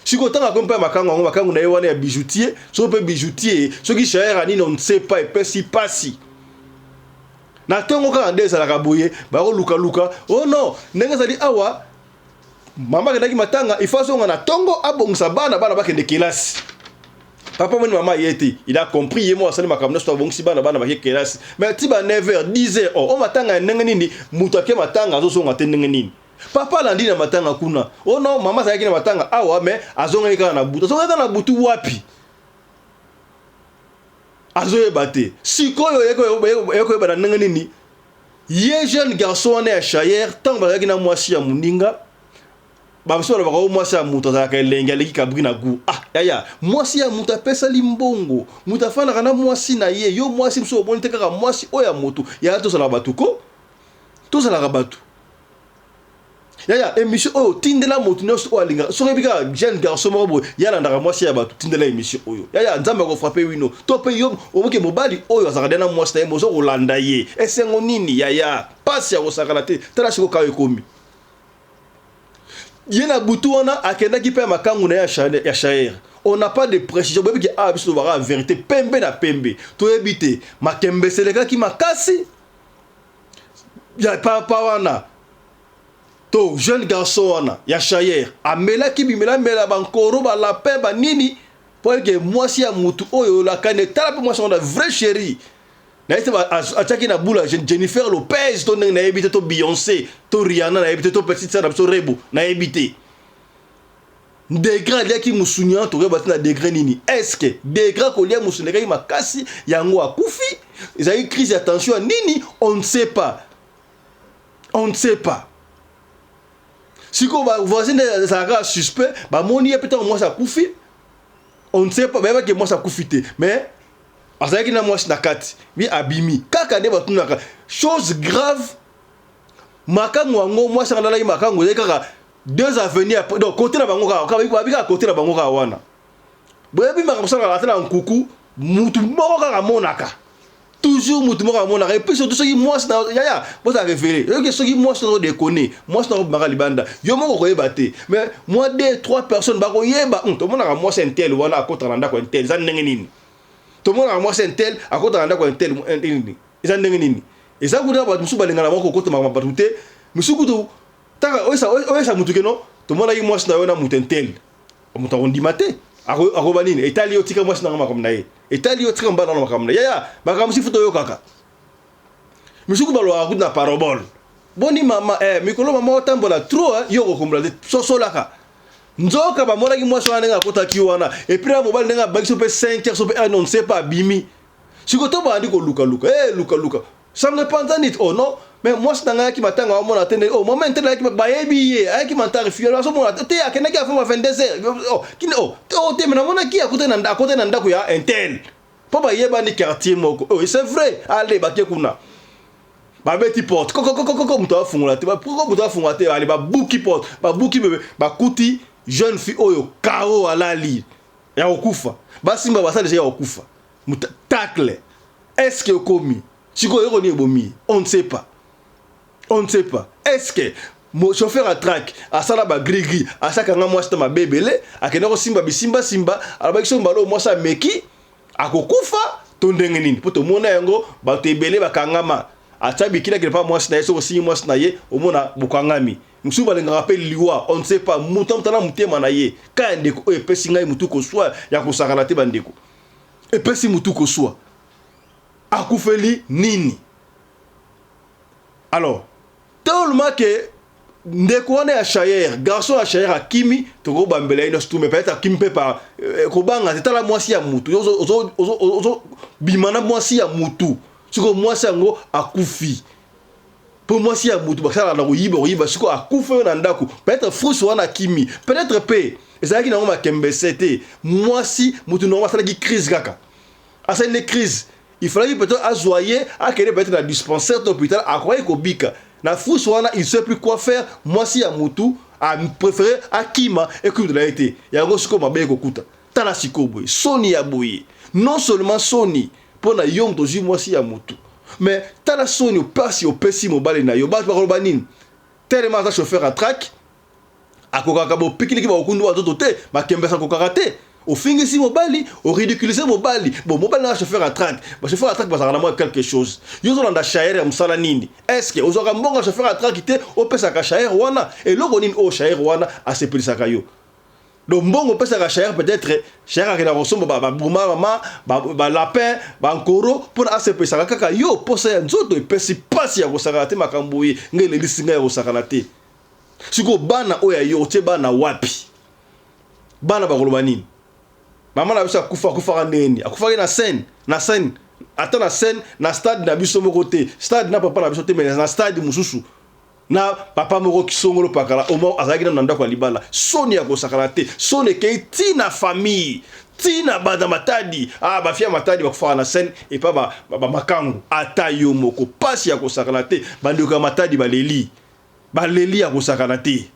Speaker 1: Si kotanga kompa makangu na yo wana ya bijoutier, so pe bijoutier, ce qui cher ani on ne sait pas et peut si passi. Na tongo ka ndeza la kaboye ba ko luka oh non ndenge zali awa mama kedaki matanga ifaso ngana tongo abongisa bana bakende kelasi papa moni mama yeti il a compris yemo asali makamno sto bongisi bana bakende kelasi mais tiba 9h 10h oh matanga ndenge nini mutake matanga azosonga te ndenge nini papa landi na matanga kuna oh non mama sayaki na matanga awa mais azonga na butu wapi azoyeba te sikoyo yekoyeba na ndenge nini ye jeune garçon wana ya Shayer ntango bazalaki na mwasi ya moninga babiso balobaka o mwasi ya moto azalaka elenge aleki kabri na gu yaya mwasi ya moto apesali mbongo moto afandaka na mwasi na ye yo mwasi mosu oboni te kaka mwasi oyo ya moto yaya tozalaka bato ko tozalaka bato yaya émission oyo tindela moto nyonso oyo alingaka soki ebi kaka jeune garçon moko boye yalandaka mwasi ya bato tindela émission oyo yaya nzambe akofrape wino to mpe yo omoki mobali oyo azalaka na mwasi na ye mozo kolanda ye esengo nini yaya pasi ya kosakana te tala siko kayo ekomi ye na butu wana akendaki mpe makangu na ya Shayer on n'a pas de précision boyebi ke awa biso tobaka vérité pembe na pembe toyebi te makembe eselekaki makasi ya papa wana to jeune garçon wana ya Shayer amelaki bimela bankoro balapin banini po eke mwasi ya mutu oyo lakane tala mpe mwasi wana vrai chéri na ete atiaki na bula Jennifer Lopez to ndenge nayebi te to Beyoncé to Rihanna nayebi te to petite sœur na biso Rebo nayebi te degré aliaki musunya tokoyeba te na degré nini est-ce que degré kolia musunya ekaki makasi yango akufi ezalaki crise ya tension ya nini on ne sait pas siko bavoisin ezalaka suspect bamoni ye peut-être mwasi akufi on ne sait pas bayebaki mwasi akufi te mais azalaki na mwasi na kati bi abimi kaka nde batunaka chose grave makango yango mwasi alandalaki makango ezalaki kaka 2 avenues après donc côté na bango kaka babika côté na bango kaka wana boyebi makambo salaka ata na nkuku mutu moko kaka monaka toujours mutu moko amonaka et puis surtout soki mwasi na yaya bota révélé yoki soki mwasi na déconner mwasi na baka libanda yo moko koyeba te mais moi 2-3 personnes bakoyeba tomonaka mwasi intel wana akota na ndako intel za ndenge nini tomonaka mwasi intel akota na ndako intel nini eza ndenge nini eza kuta bato mosusu balingana moko kokota makambo bato te mosusu kutu taka oyesa mutu keno tomonaki mwasi na yo na mutu intel mutu akondima te akoba nini etali yo tika mwasi nanga makambo na ye etali yo tika mbana na makambo na yaya makambo si futo yo kaka misuku balwa kutu na parabole boni mama mikolo mama otambola trop yo kokombola te sosolaka nzoka bamonaki mwasi wana ndenge akotaki wana epui na mobali ndenge abakisi mpe 5 heures mpe on ne sait pas abimi sikoto bandi kolukaluka luka ça me dépend nit oh non mais mwasi na ngai ayaki matanga amona te oh moment nte ayaki bayebi ye ayaki matanga fiole azomona te akendaki afama 22 heures te me namonaki akota na ndako ya intel mpo bayebani quartier moko c'est vrai ale bake kuna babeti porte koko moto afungola te pourquoi moto afungola te ale babuki porte babuki bebe bakuti jeune fille oyo kao alali ya kokufa basimba basali ya kokufa tacle est-ce que okomi siko yoko ni ebomi on ne sait pas est-ce que mon chauffeur à track asala ba gris asaka nga mwasi ma bebele akenda ko simba simba alabaki so mbalo mwasi meki akokufa to ndenge nini poto mona yango ba tebele bakangama atabi kila kile pa mwasi na yeso ko sinyi mwasi na ye omona bukangami musu balenga rappel liwa on ne sait pas mutamtana mutema na ye ka ndeko epesi ngai mutu ko swa ya kusakana te bandeko epesi mutu ko swa akufeli nini alors tellement que ndeko wana ya Shayer garçon ya Shayer akimi toko bambela ino stume peut-être akimi pe pa kobanga tetala mwasi ya mutu ozo bimana mwasi ya mutu siko mwasi yango akufi po mwasi ya mutu bakala na koyiba siko akufa na ndako peut-être fruit wana akimi peut-être pe ezalaki na ngoma kembesete mwasi mutu no wasala ki crise kaka asa une crise il fallait peut-être azoyer akele peut-être na dispensaire d'hôpital akwaye kobika na fous wana il sait plus quoi faire mwasi ya mutu a préféré akima écoute de la été yango siko mabe kokuta tala siko boy soni ya boy non seulement soni pona yom to ju mwasi ya mutu mais tala soni au pasi au pesi mobile na yo ba ba nini tellement ça chauffeur à track akokaka bo pikili ki ba okundu wa toto te makembesa kokaka te au fingisi mobali au ridiculiser mobali bon mobali na chauffeur à track ba chauffeur à track ba ça na quelque chose yo zo landa Shayer ya musala nini est-ce que ozoka mbonga chauffeur à track te opesa ka Shayer wana et logo nini o Shayer wana asepelisa ka yo donc mbongo opesa ka Shayer peut-être Shayer ka na kosomba ba buma mama ba lapin ba nkoro pour asepelisa ka yo posa ya nzoto epesi pasi ya kosaka te makambo ye ngele lisinga ya kosaka te siko bana oya yo te bana wapi bana ba koloba nini mama na biso akufa nini akufa na scène na scène ata na scène na stade na biso moko te stade na papa na biso te mais na stade mususu na papa moko kisongolo pakala au moins azaki na ndako libala soni ya kosakala te soni ke tina famille tina bada matadi bafia matadi bakufaka na scène et pas ba makangu ata yo moko pasi ya kosakala te bandeko matadi baleli ya kosakala te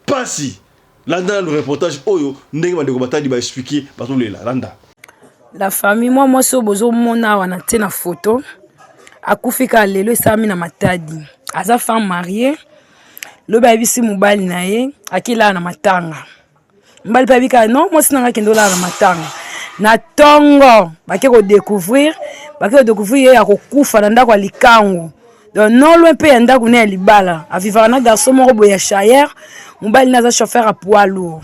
Speaker 1: pasi landa le reportage oyo ndenge bandeko matadi ba expliquer batolela landa.
Speaker 2: La famille moi so bozo mona wana te na photo akufika lelo esami na matadi aza femme mariée loba yebisi mobali na ye akila na matanga mbali pa bika non moi sinanga kendo la na matanga na tongo bakeko découvrir ye akokufa na ndako likango donc non loin pe ndako ne libala avivaka na garçon moko boya chayer mobali na za chauffeur à poids lourd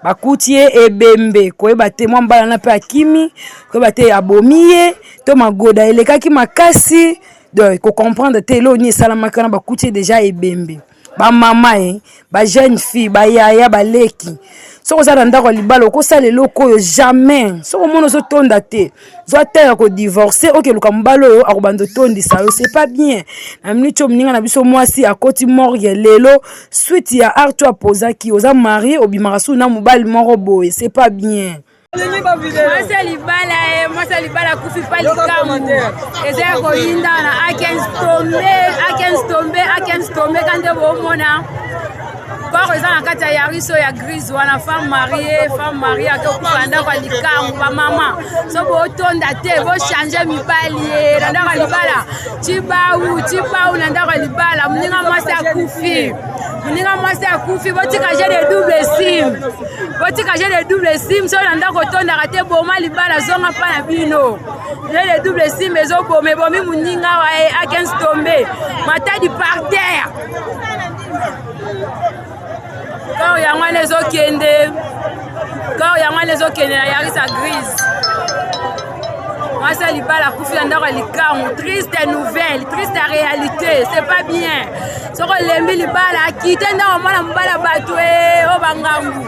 Speaker 2: bakutie ebembe koyeba te mwa mbala na pe akimi koyeba te abomiye to magoda elekaki makasi donc ko comprendre te lo ni salamaka na bakutie déjà ebembe ba mama ba jeune fille ba yaya ba leki soko za ndako libala ko sala loko yo jamais soko mono zo tonda te zo atera ko divorcer OK luka mbalo yo akobando tondi ça c'est pas bien na minute mninga na biso mwasi akoti morgue lelo suite ya Arthur Pozaki oza marié obimarasu na mobali moko boye c'est pas bien.
Speaker 8: Mwasa libala kufi pali kamu eza ko yinda na akens tombe kande bo mona kwa eza na kata ya riso ya grise wana femme mariée akufa ndako likamu ba mama so bo tonda te bo changer mibali ndako libala tibau na ndako libala muninga mwasi akufi botika j'ai de double sim so na ndako tonda te boma libala zonga pa na bino j'ai de double sim ezo bomi muninga wa akens tombe matadi par terre quand yangwa lezo kende na yarisa grise mwasa libala kufi na ndako likamu triste nouvelle triste réalité c'est pas bien soko lembi libala akite ndako mwana mbala bato o bangambu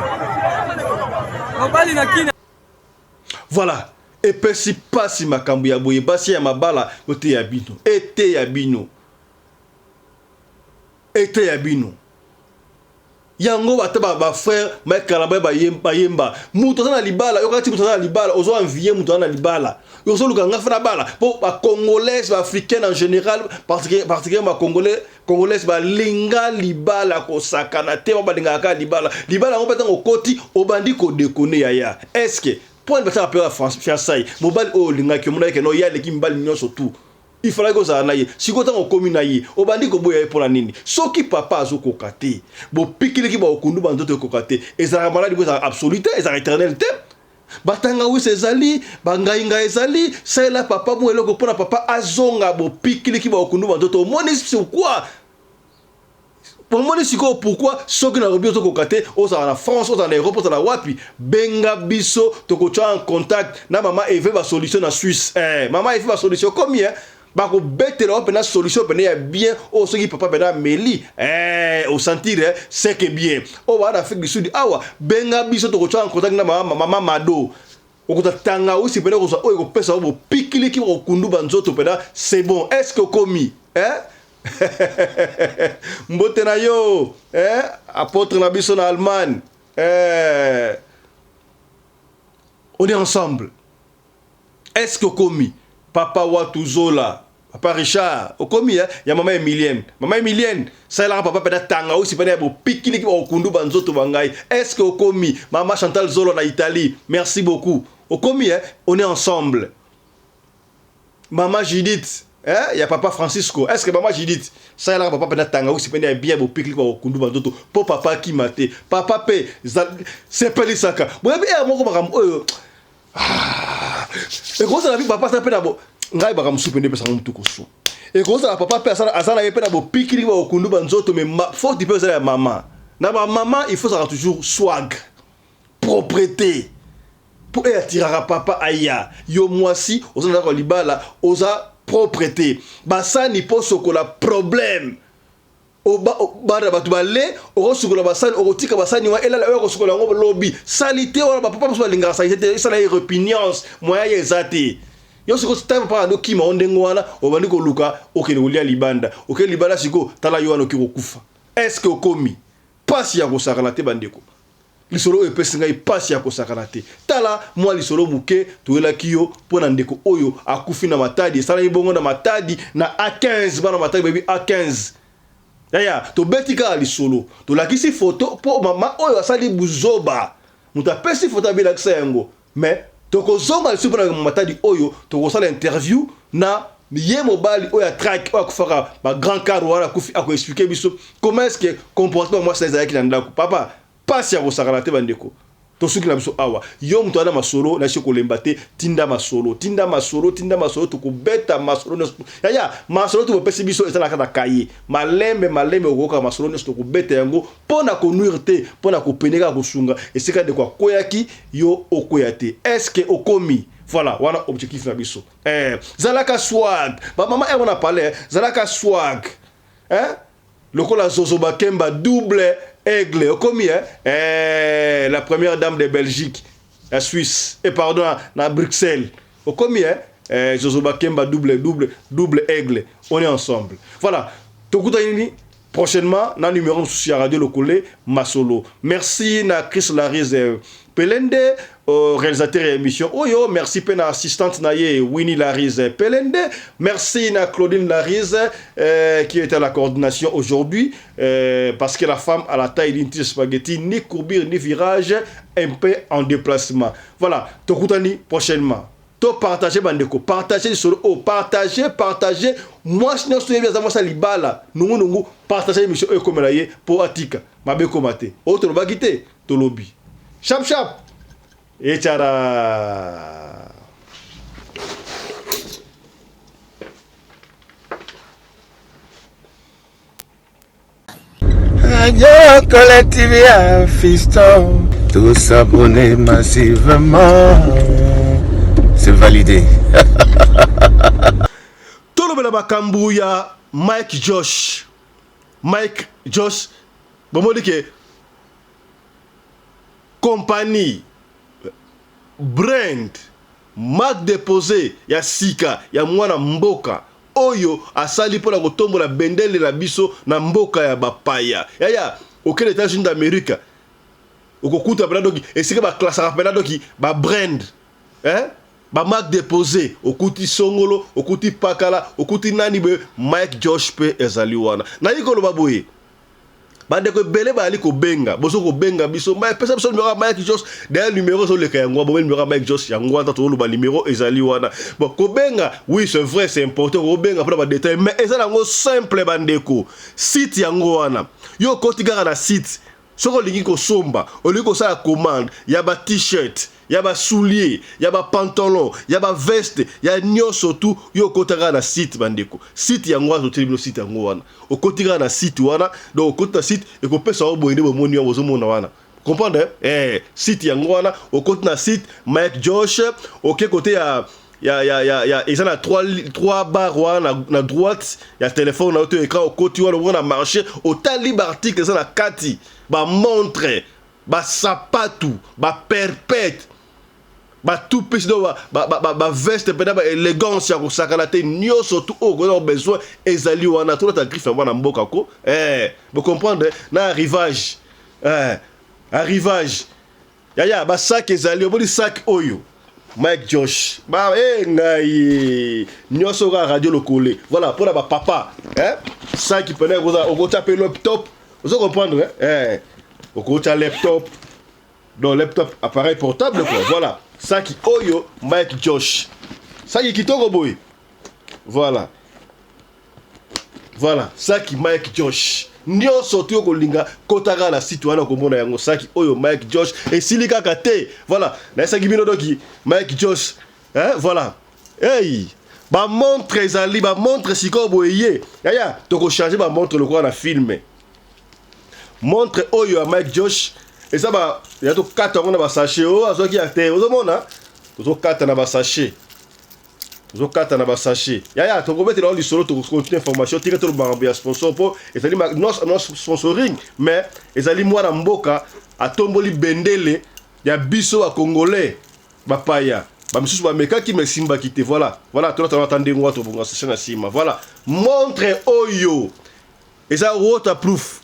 Speaker 1: voilà epesi pasi makambo ya boye basi ya mabala kote ya bino ete ya bino yango bataba ba frère makalamba bayemba muto na libala yokati muto na libala ozo envier muto na libala yozo lukanga fana bala po ba congolais ba africains en général particulièrement ba congolais ba linga libala ko sakana te ba linga ka libala ngo petango koti obandi ko déconner yaya est-ce que point de bataille à fiançailles mobile o linga ki mona ke no ya leki mbali nyonso tout il fallait que ça naie si ko tango commune naie obandi ko boya pour la nini soki papa azo kokate bo pikile ki ba okundu bandoto kokate ezara maladi bo za absoluté ezara éternalité batanga wi sezali bangainga ezali sela papa mo eloko pona papa azonga bo pikile ki ba okundu bandoto moni c'est quoi pour moi pourquoi soki na robio to kokate oza na France oza na Europe oza na wapi benga biso to ko en contact na mama eve ba solution na Suisse mama eve ba solution combien bako betela opena solution pene ya bien o soki papa pena meli au sentir c'est que bien o wa Afrique du Sud awa benga biso to ko en contact na mama mado okota tanga aussi pena ko so o ko pesa bo pikili ki ko kundu banzoto pena c'est bon est-ce que komi mbote na yo apôtre na biso na Allemagne on est ensemble est-ce que komi papa Watuzola papa Richard okomi ya mama Emilienne ça la papa peda tanga aussi pena bo pikili ki okundu banzoto bangai est-ce que okomi mama Chantal Zolo na Italie merci beaucoup okomi on est ensemble mama Judith il y a papa Francisco est-ce que maman Judith ça la papa peda tanga aussi pena bien bo pikili ko okundu banzoto po papa ki mate papa pe c'est pelisaka moi bien moko makam oyo et quand ça la vie papa ça pena bo ngai baka musupende pesa mtu koso et quand ça papa pe asana pena bo pikili ko okundu banzoto mais faut tu peux ça maman na ba maman il faut ça toujours swag propreté pour attirer papa aya yo mwasi ozana ko libala oza propreté basani poso ko la problème bada batu bale okosukola basani okotika basani wa elala okosukola ngo lobby salité wala papa muso linga salité ça la repugnance moya ezate yo siko time pa ndo kima ondengo wana obandi ko luka okene olia libanda okene libanda siko tala yo wana okiko kufa est-ce que okomi pasi ya kosakana te bandeko lisolo epesi ngai pasi ya kosakana te tala mwa lisolo muke toyelaki yo mpo na ndeko oyo akufi na matadi esalaki bongo na matadi na A15 bana matadi bayebi A15 yaya tobeti kaka lisolo tolakisi foto mpo mama oyo asali buzoba moto apesi foto abelakisa yango mais tokozonga lisusu mpona matadi oyo tokosala interview na ye mobali oyo atrake oyo akufaka bagrand car wana akufi akoexplike biso comment est-ce que comportement mwasi ezalaki na ndako papa pasi ya kosakana te bandeko tosuki na biso awa yo moto ana masolo na kolemba te tinda masolo tokobeta masolo yaya masolo tokopesi biso ezalaka na kaye malembe okoyoka masolo nyonso tokobeta yango mpona konuire te mpona kopeneka kosunga esika ndeko akoyaki yo okoya te estce okomi voilà wana objectif na biso zalaka swag bamama on a parlé zalaka swag lokola Zozo Bakemba double aigle comme la première dame de Belgique la Suisse et pardon na Bruxelles comme Zozo Bakemba double aigle on est ensemble voilà tokutani prochainement na numéro souci à radio Lokole Masolo merci na Chris Larize Pelende réalisateur et émission Oyo merci pena assistante naye Winnie Larize Pelende merci na Claudine Larize qui était à la coordination aujourd'hui parce que la femme à la taille d'une tige spaghetti ni courbure ni virage un peu en déplacement voilà tokutani prochainement to partager bandeko partager sur partager moi sinon je bien ça libala nungu partager émission e comme laye pour atika mabe komate autre bagité to lobby chap et tchara
Speaker 4: Radio Collective Fiston, tous s'abonner massivement, c'est validé.
Speaker 1: Tout le monde a Mike Josh, bon dit que compagnie, brand, marque déposée, ya sika, ya mwana mboka. Oyo asali pona kotombo la bendele la biso na mboka ya bapaya yaya auquel États-Unis d'Amérique okokuta pena doki esika ba classe pena doki ba brand ba marque déposée okuti songolo okuti pakala okuti nani be Mike Josh pe ezali wana na yiko lo baboye bande ko belé ba ali ko benga boso ko benga biso mais pesa biso numéro Mike Josh derrière numéro sur le kayango bo numéro Mike Josh yango ata to lo ba numéro ezali wana bon ko benga oui c'est vrai c'est important ko benga pour ba détail mais ezala ngo simple bandeko site yango wana yo kotika na site soko lingi ko somba oliko sa commande ya ba t-shirt ya ba soulier ya ba pantalon ya ba veste ya nyoso tout yo kotaka na site bandeko site yango wana to site yango wana okotika na site wana donc okota site e ko pesa o boyinde bo moni yo mona wana comprendre site yango wana okota na site Mike Josh ok côté ya ils ont trois barres na droite ya téléphone na auto écran au côté wana marché au talib article ça na kati ba montre ba sapatu ba perpète ba tout petit ba veste pena ba élégance ya kosakana te nyoso tout o ko besoin ezali wana tout ta griffe wana mboka ko vous comprendre na arrivage yaya ba sac ezali obodi sac oyo Mike Josh ba ngai nyoso ga radio Lokole voilà pour ba papa sac qui pena ko taper laptop vous comprendre au côté laptop dans laptop appareil portable quoi voilà ça qui oyo Mike Josh ça qui kitoko boy voilà ça qui Mike Josh nyo sorti ko linga kotaka la site wana ko mona yango ça qui oyo Mike Josh et silika kate voilà na ça qui bino doki Mike Josh voilà hey ba montre ezali ba montre siko boye yaya to ko changer ba montre le quoi na filmer montre oyo à Mike Josh et ça va il y a tout 4 on va sachet oh azo ki acteur ozo mona ozo 4 na ba sachet yaya to ko mettre dans le solo to continuer information tire to ba bien sponsor pour et ça dit non sponsoring mais ezali mwana mboka atomboli bendele ya biso a congolais bapaya Bamisusu bameka ki me simba kite. Voilà. Voilà, toi tu entends ngwa to bonga session sima. Voilà. Montre oyo. Et ça waterproof.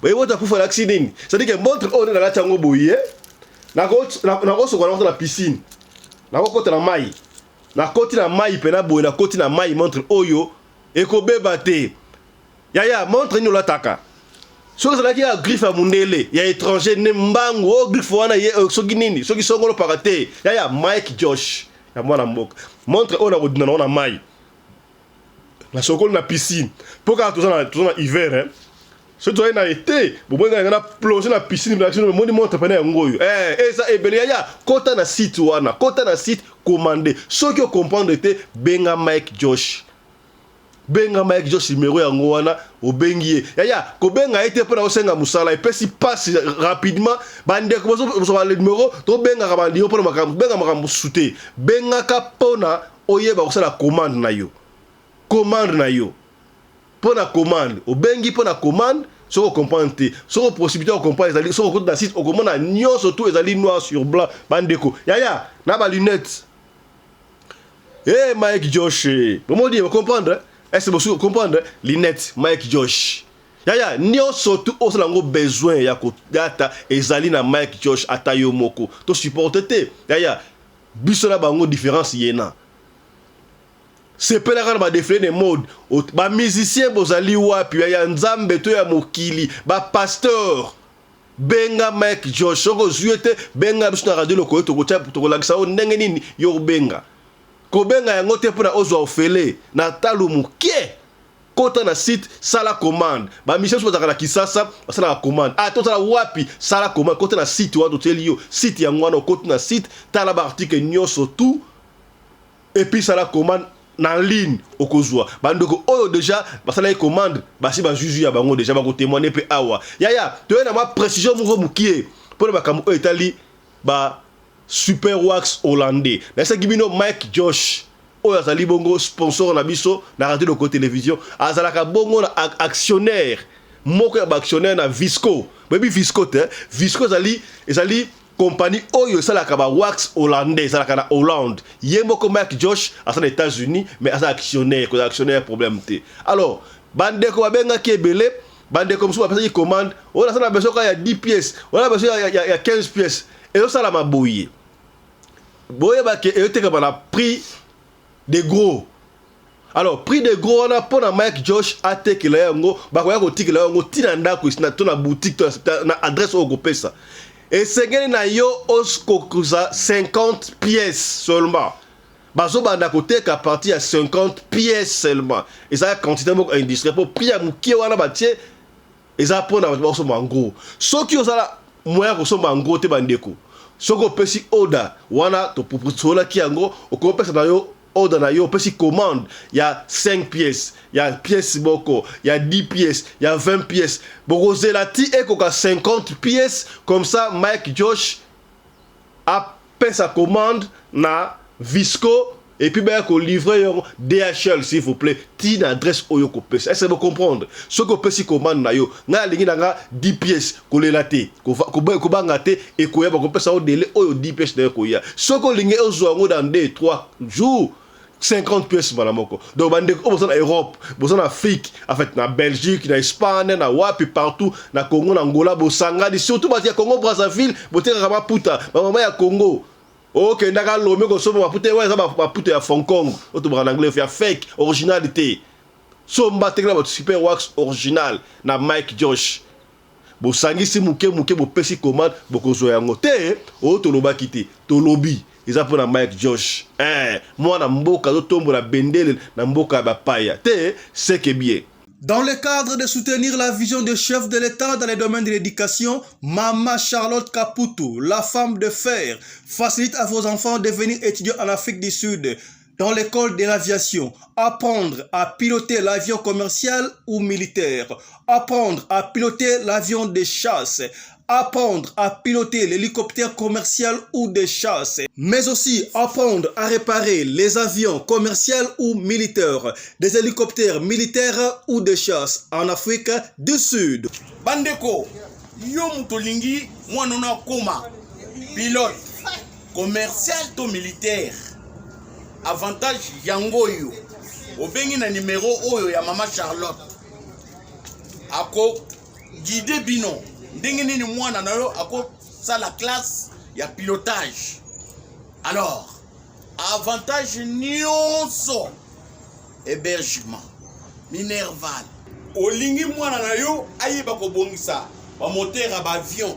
Speaker 1: Mais waterproof à l'accident. C'est-à-dire que montre oyo na la tango boye. Na so ko na piscine. Na ko kota na mai. Na koti na mai pena boye na koti na mai montre oyo e ko beba te. Yaya montre nous l'attaque. Soki ça qui a griffe à mundele, ya étranger ne mbangu o griffe wana ye soki nini, soki songolo parate. Yaya Mike Josh. Ya mwana mboka. Montre ona ko dina na mai. Na sokolo na piscine. Poka tout ça na hiver hein. Ce toi na été, bo na plonger na piscine na action mo montre pena ngoyo. Ça ebele yaya kota na site wana, kota na site commandé. Soki o comprendre te benga Mike Josh. Benga Mike Josh numéro ya ngwana obengie. Yaya ko benga été pour na osenga musala et puis passe rapidement bande ko so le numéro to benga ka bandi pour makambo benga makambo souté. Benga ka pona oyeba ko sala commande na yo. Commande na yo. Pona commande, obengi pona commande. Si on comprend, si on possibilité on comprend, si on compte dans site, on comprend nion surtout les alliés noirs sur blanc, bandeko. Yaya, na ba lunette. Mike Josh, comment dire, vous comprendre? Est-ce que vous comprendre? Lunette, Mike Josh. Yaya, nion surtout on a besoin ya ko data ezali na Mike Josh atayo moko. To supporter. Yaya, biso na bango différence yena. C'est pas la ba défilé de mode ba musicien bozali wapi ya nzambe to ya mokili ba pasteur benga Mike Josh soko zuete benga biso na radio loko to ko lakisa o ndenge nini yo benga ko benga yango te pona ozwa ofele na talu mukie kota na site sala commande ba mission so zakala kisasa sala commande to sala wapi sala commande kota na site wa to teli yo site yango na kota na site tala ba article nyoso tout et puis sala commande na ligne okozwa bandoko oyo déjà basala commande basi ba juju ya bango déjà ba ko témoigner pe awa yaya to na ma précision mo mukie pour ba kamu etali ba super wax hollandais na sa gibino Mike Josh oyo azali bongo sponsor na biso na radio de télévision azalaka bongo na actionnaire moko ya actionnaire na Visco baby Visco te Visco ezali compagnie oyo salaka ba wax hollandais salaka na Hollande yembo ko Mike Josh à les États-Unis mais à actionnaire problème té alors bande ko benga kebele bande comme ça personne qui commande on a besoin il y a 10 pièces on a besoin il y a 15 pièces et ça la maboye boye ba ke et ka na prix de gros alors prix de gros on a pour Mike Josh ateke la yango ba ko ya ko tikela yango tina ndako isina to na boutique to na adresse au pesa. Et c'est que na yo oskokuza 50 pièces seulement. Bazo banda côté qu'à partir à 50 pièces seulement. Et ça quantité moko industrielle pour prix à mukie wana batie et ça pour na baso mango. So ki osala moya ko so mango te bandeko. So ko pesi order wana to pour sola ki yango o ko pesa na yo order na yo pesi commande il y a 5 pièces il y a pièces boko il y a 10 pièces il y a 20 pièces boko zelati et koka 50 pièces comme ça Mike Josh a fait sa commande na Visco et puis ben ko livrer DHL s'il vous plaît ti adresse oyo ko pesa est-ce que vous comprendre ce ko pesi commande na yo na lingi na 10 pièces ko lelate ko bangate et ko yeba ko pesa au délai oyo 10 pièces na ko ya ce ko lingi ozo ngo dans 2-3 jours 50 pièces malamoko donc bande ko bosa na Europe bosa na Afrique en fait na Belgique na Espagne na wapi partout na Congo na Angola bosanga surtout ba ya Congo Brazzaville boteka kama puta mama ya Congo OK ndaka lomé ko somo maputa ouais ça maputa ya Hong Kong auto en anglais ya fake originalité so mbatekla ba super wax original na Mike Josh bosangisi muke bo pesi commande bokozo yango te auto lobaki te to lobby ils ont pour Mike Josh moi na mboka zo tombo la bendele na mboka ba paya te c'est que bien.
Speaker 12: Dans le cadre de soutenir la vision du chef de l'État dans les domaines de l'éducation, Mama Charlotte Caputo, la femme de fer, facilite à vos enfants de venir étudier en Afrique du Sud dans l'école de l'aviation, apprendre à piloter l'avion commercial ou militaire, apprendre à piloter l'avion de chasse, apprendre à piloter l'hélicoptère commercial ou de chasse, mais aussi apprendre à réparer les avions commerciaux ou militaires, des hélicoptères militaires ou de chasse en Afrique du Sud.
Speaker 7: Bandeko, yo mutolingi mwanona koma pilote commercial to militaire avantage yango yo obengi na numéro oyo ya mama Charlotte ako guide bino ndenge nini mwana na yo ako sala classe ya pilotage. Alors avantage nyonso hébergement minerval olingi mwana na yo ayeba kobongisa ba moteur ba avion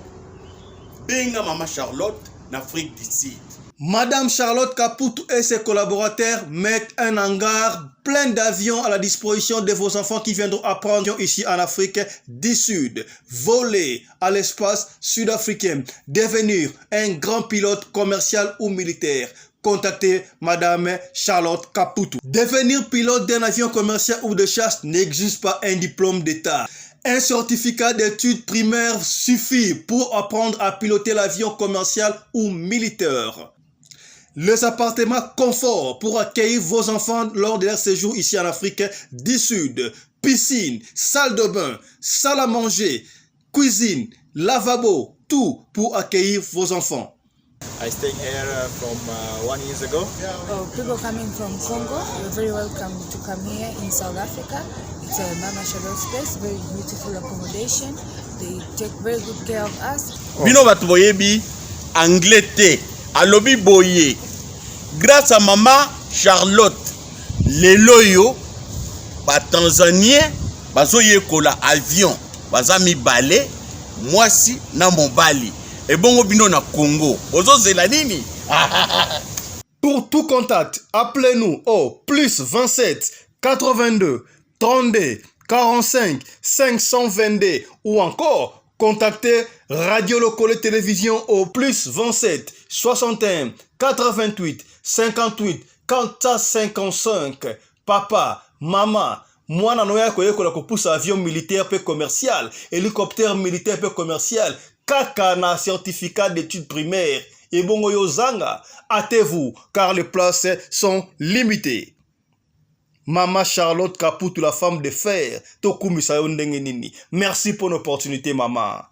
Speaker 7: benga mama Charlotte na Afrique du Sud.
Speaker 12: Madame Charlotte Kaputu et ses collaborateurs mettent un hangar plein d'avions à la disposition de vos enfants qui viendront apprendre ici en Afrique du Sud, voler à l'espace sud-africain, devenir un grand pilote commercial ou militaire. Contactez Madame Charlotte Kaputu. Devenir pilote d'un avion commercial ou de chasse n'exige pas un diplôme d'État. Un certificat d'études primaires suffit pour apprendre à piloter l'avion commercial ou militaire. Les appartements confort pour accueillir vos enfants lors de leur séjour ici en Afrique du Sud. Piscine, salle de bain, salle à manger, cuisine, lavabo, tout pour accueillir vos enfants.
Speaker 13: I stayed here from 1 year ago.
Speaker 14: Oh, people coming from Congo, you're very welcome to come here in South Africa. It's a Mama Charlotte space, very beautiful accommodation. They take very good care of us.
Speaker 7: Bino batu boyebi anglais te, alobi boye. Grâce à Mama Charlotte, lelo yo ba Tanzanien bazo yekola avion, baza mibale, mwasi na mobali. Et bon bino na Congo. Ozo zela nini?
Speaker 12: Pour tout contact, appelez-nous au plus 27 82 32 45 522 ou encore contactez Radio Lokole Télévision au plus 27 61 88 58 455. Papa, maman, mwana noya koyekola kopusa avion militaire pe commercial, hélicoptère militaire pe commercial, kaka na certificat d'études primaires. Et bongo yozanga, hâtez-vous car les places sont limitées. Mama Charlotte Kaputu, la femme de fer, tokumisa yo ndenge nini. Merci pour l'opportunité, maman.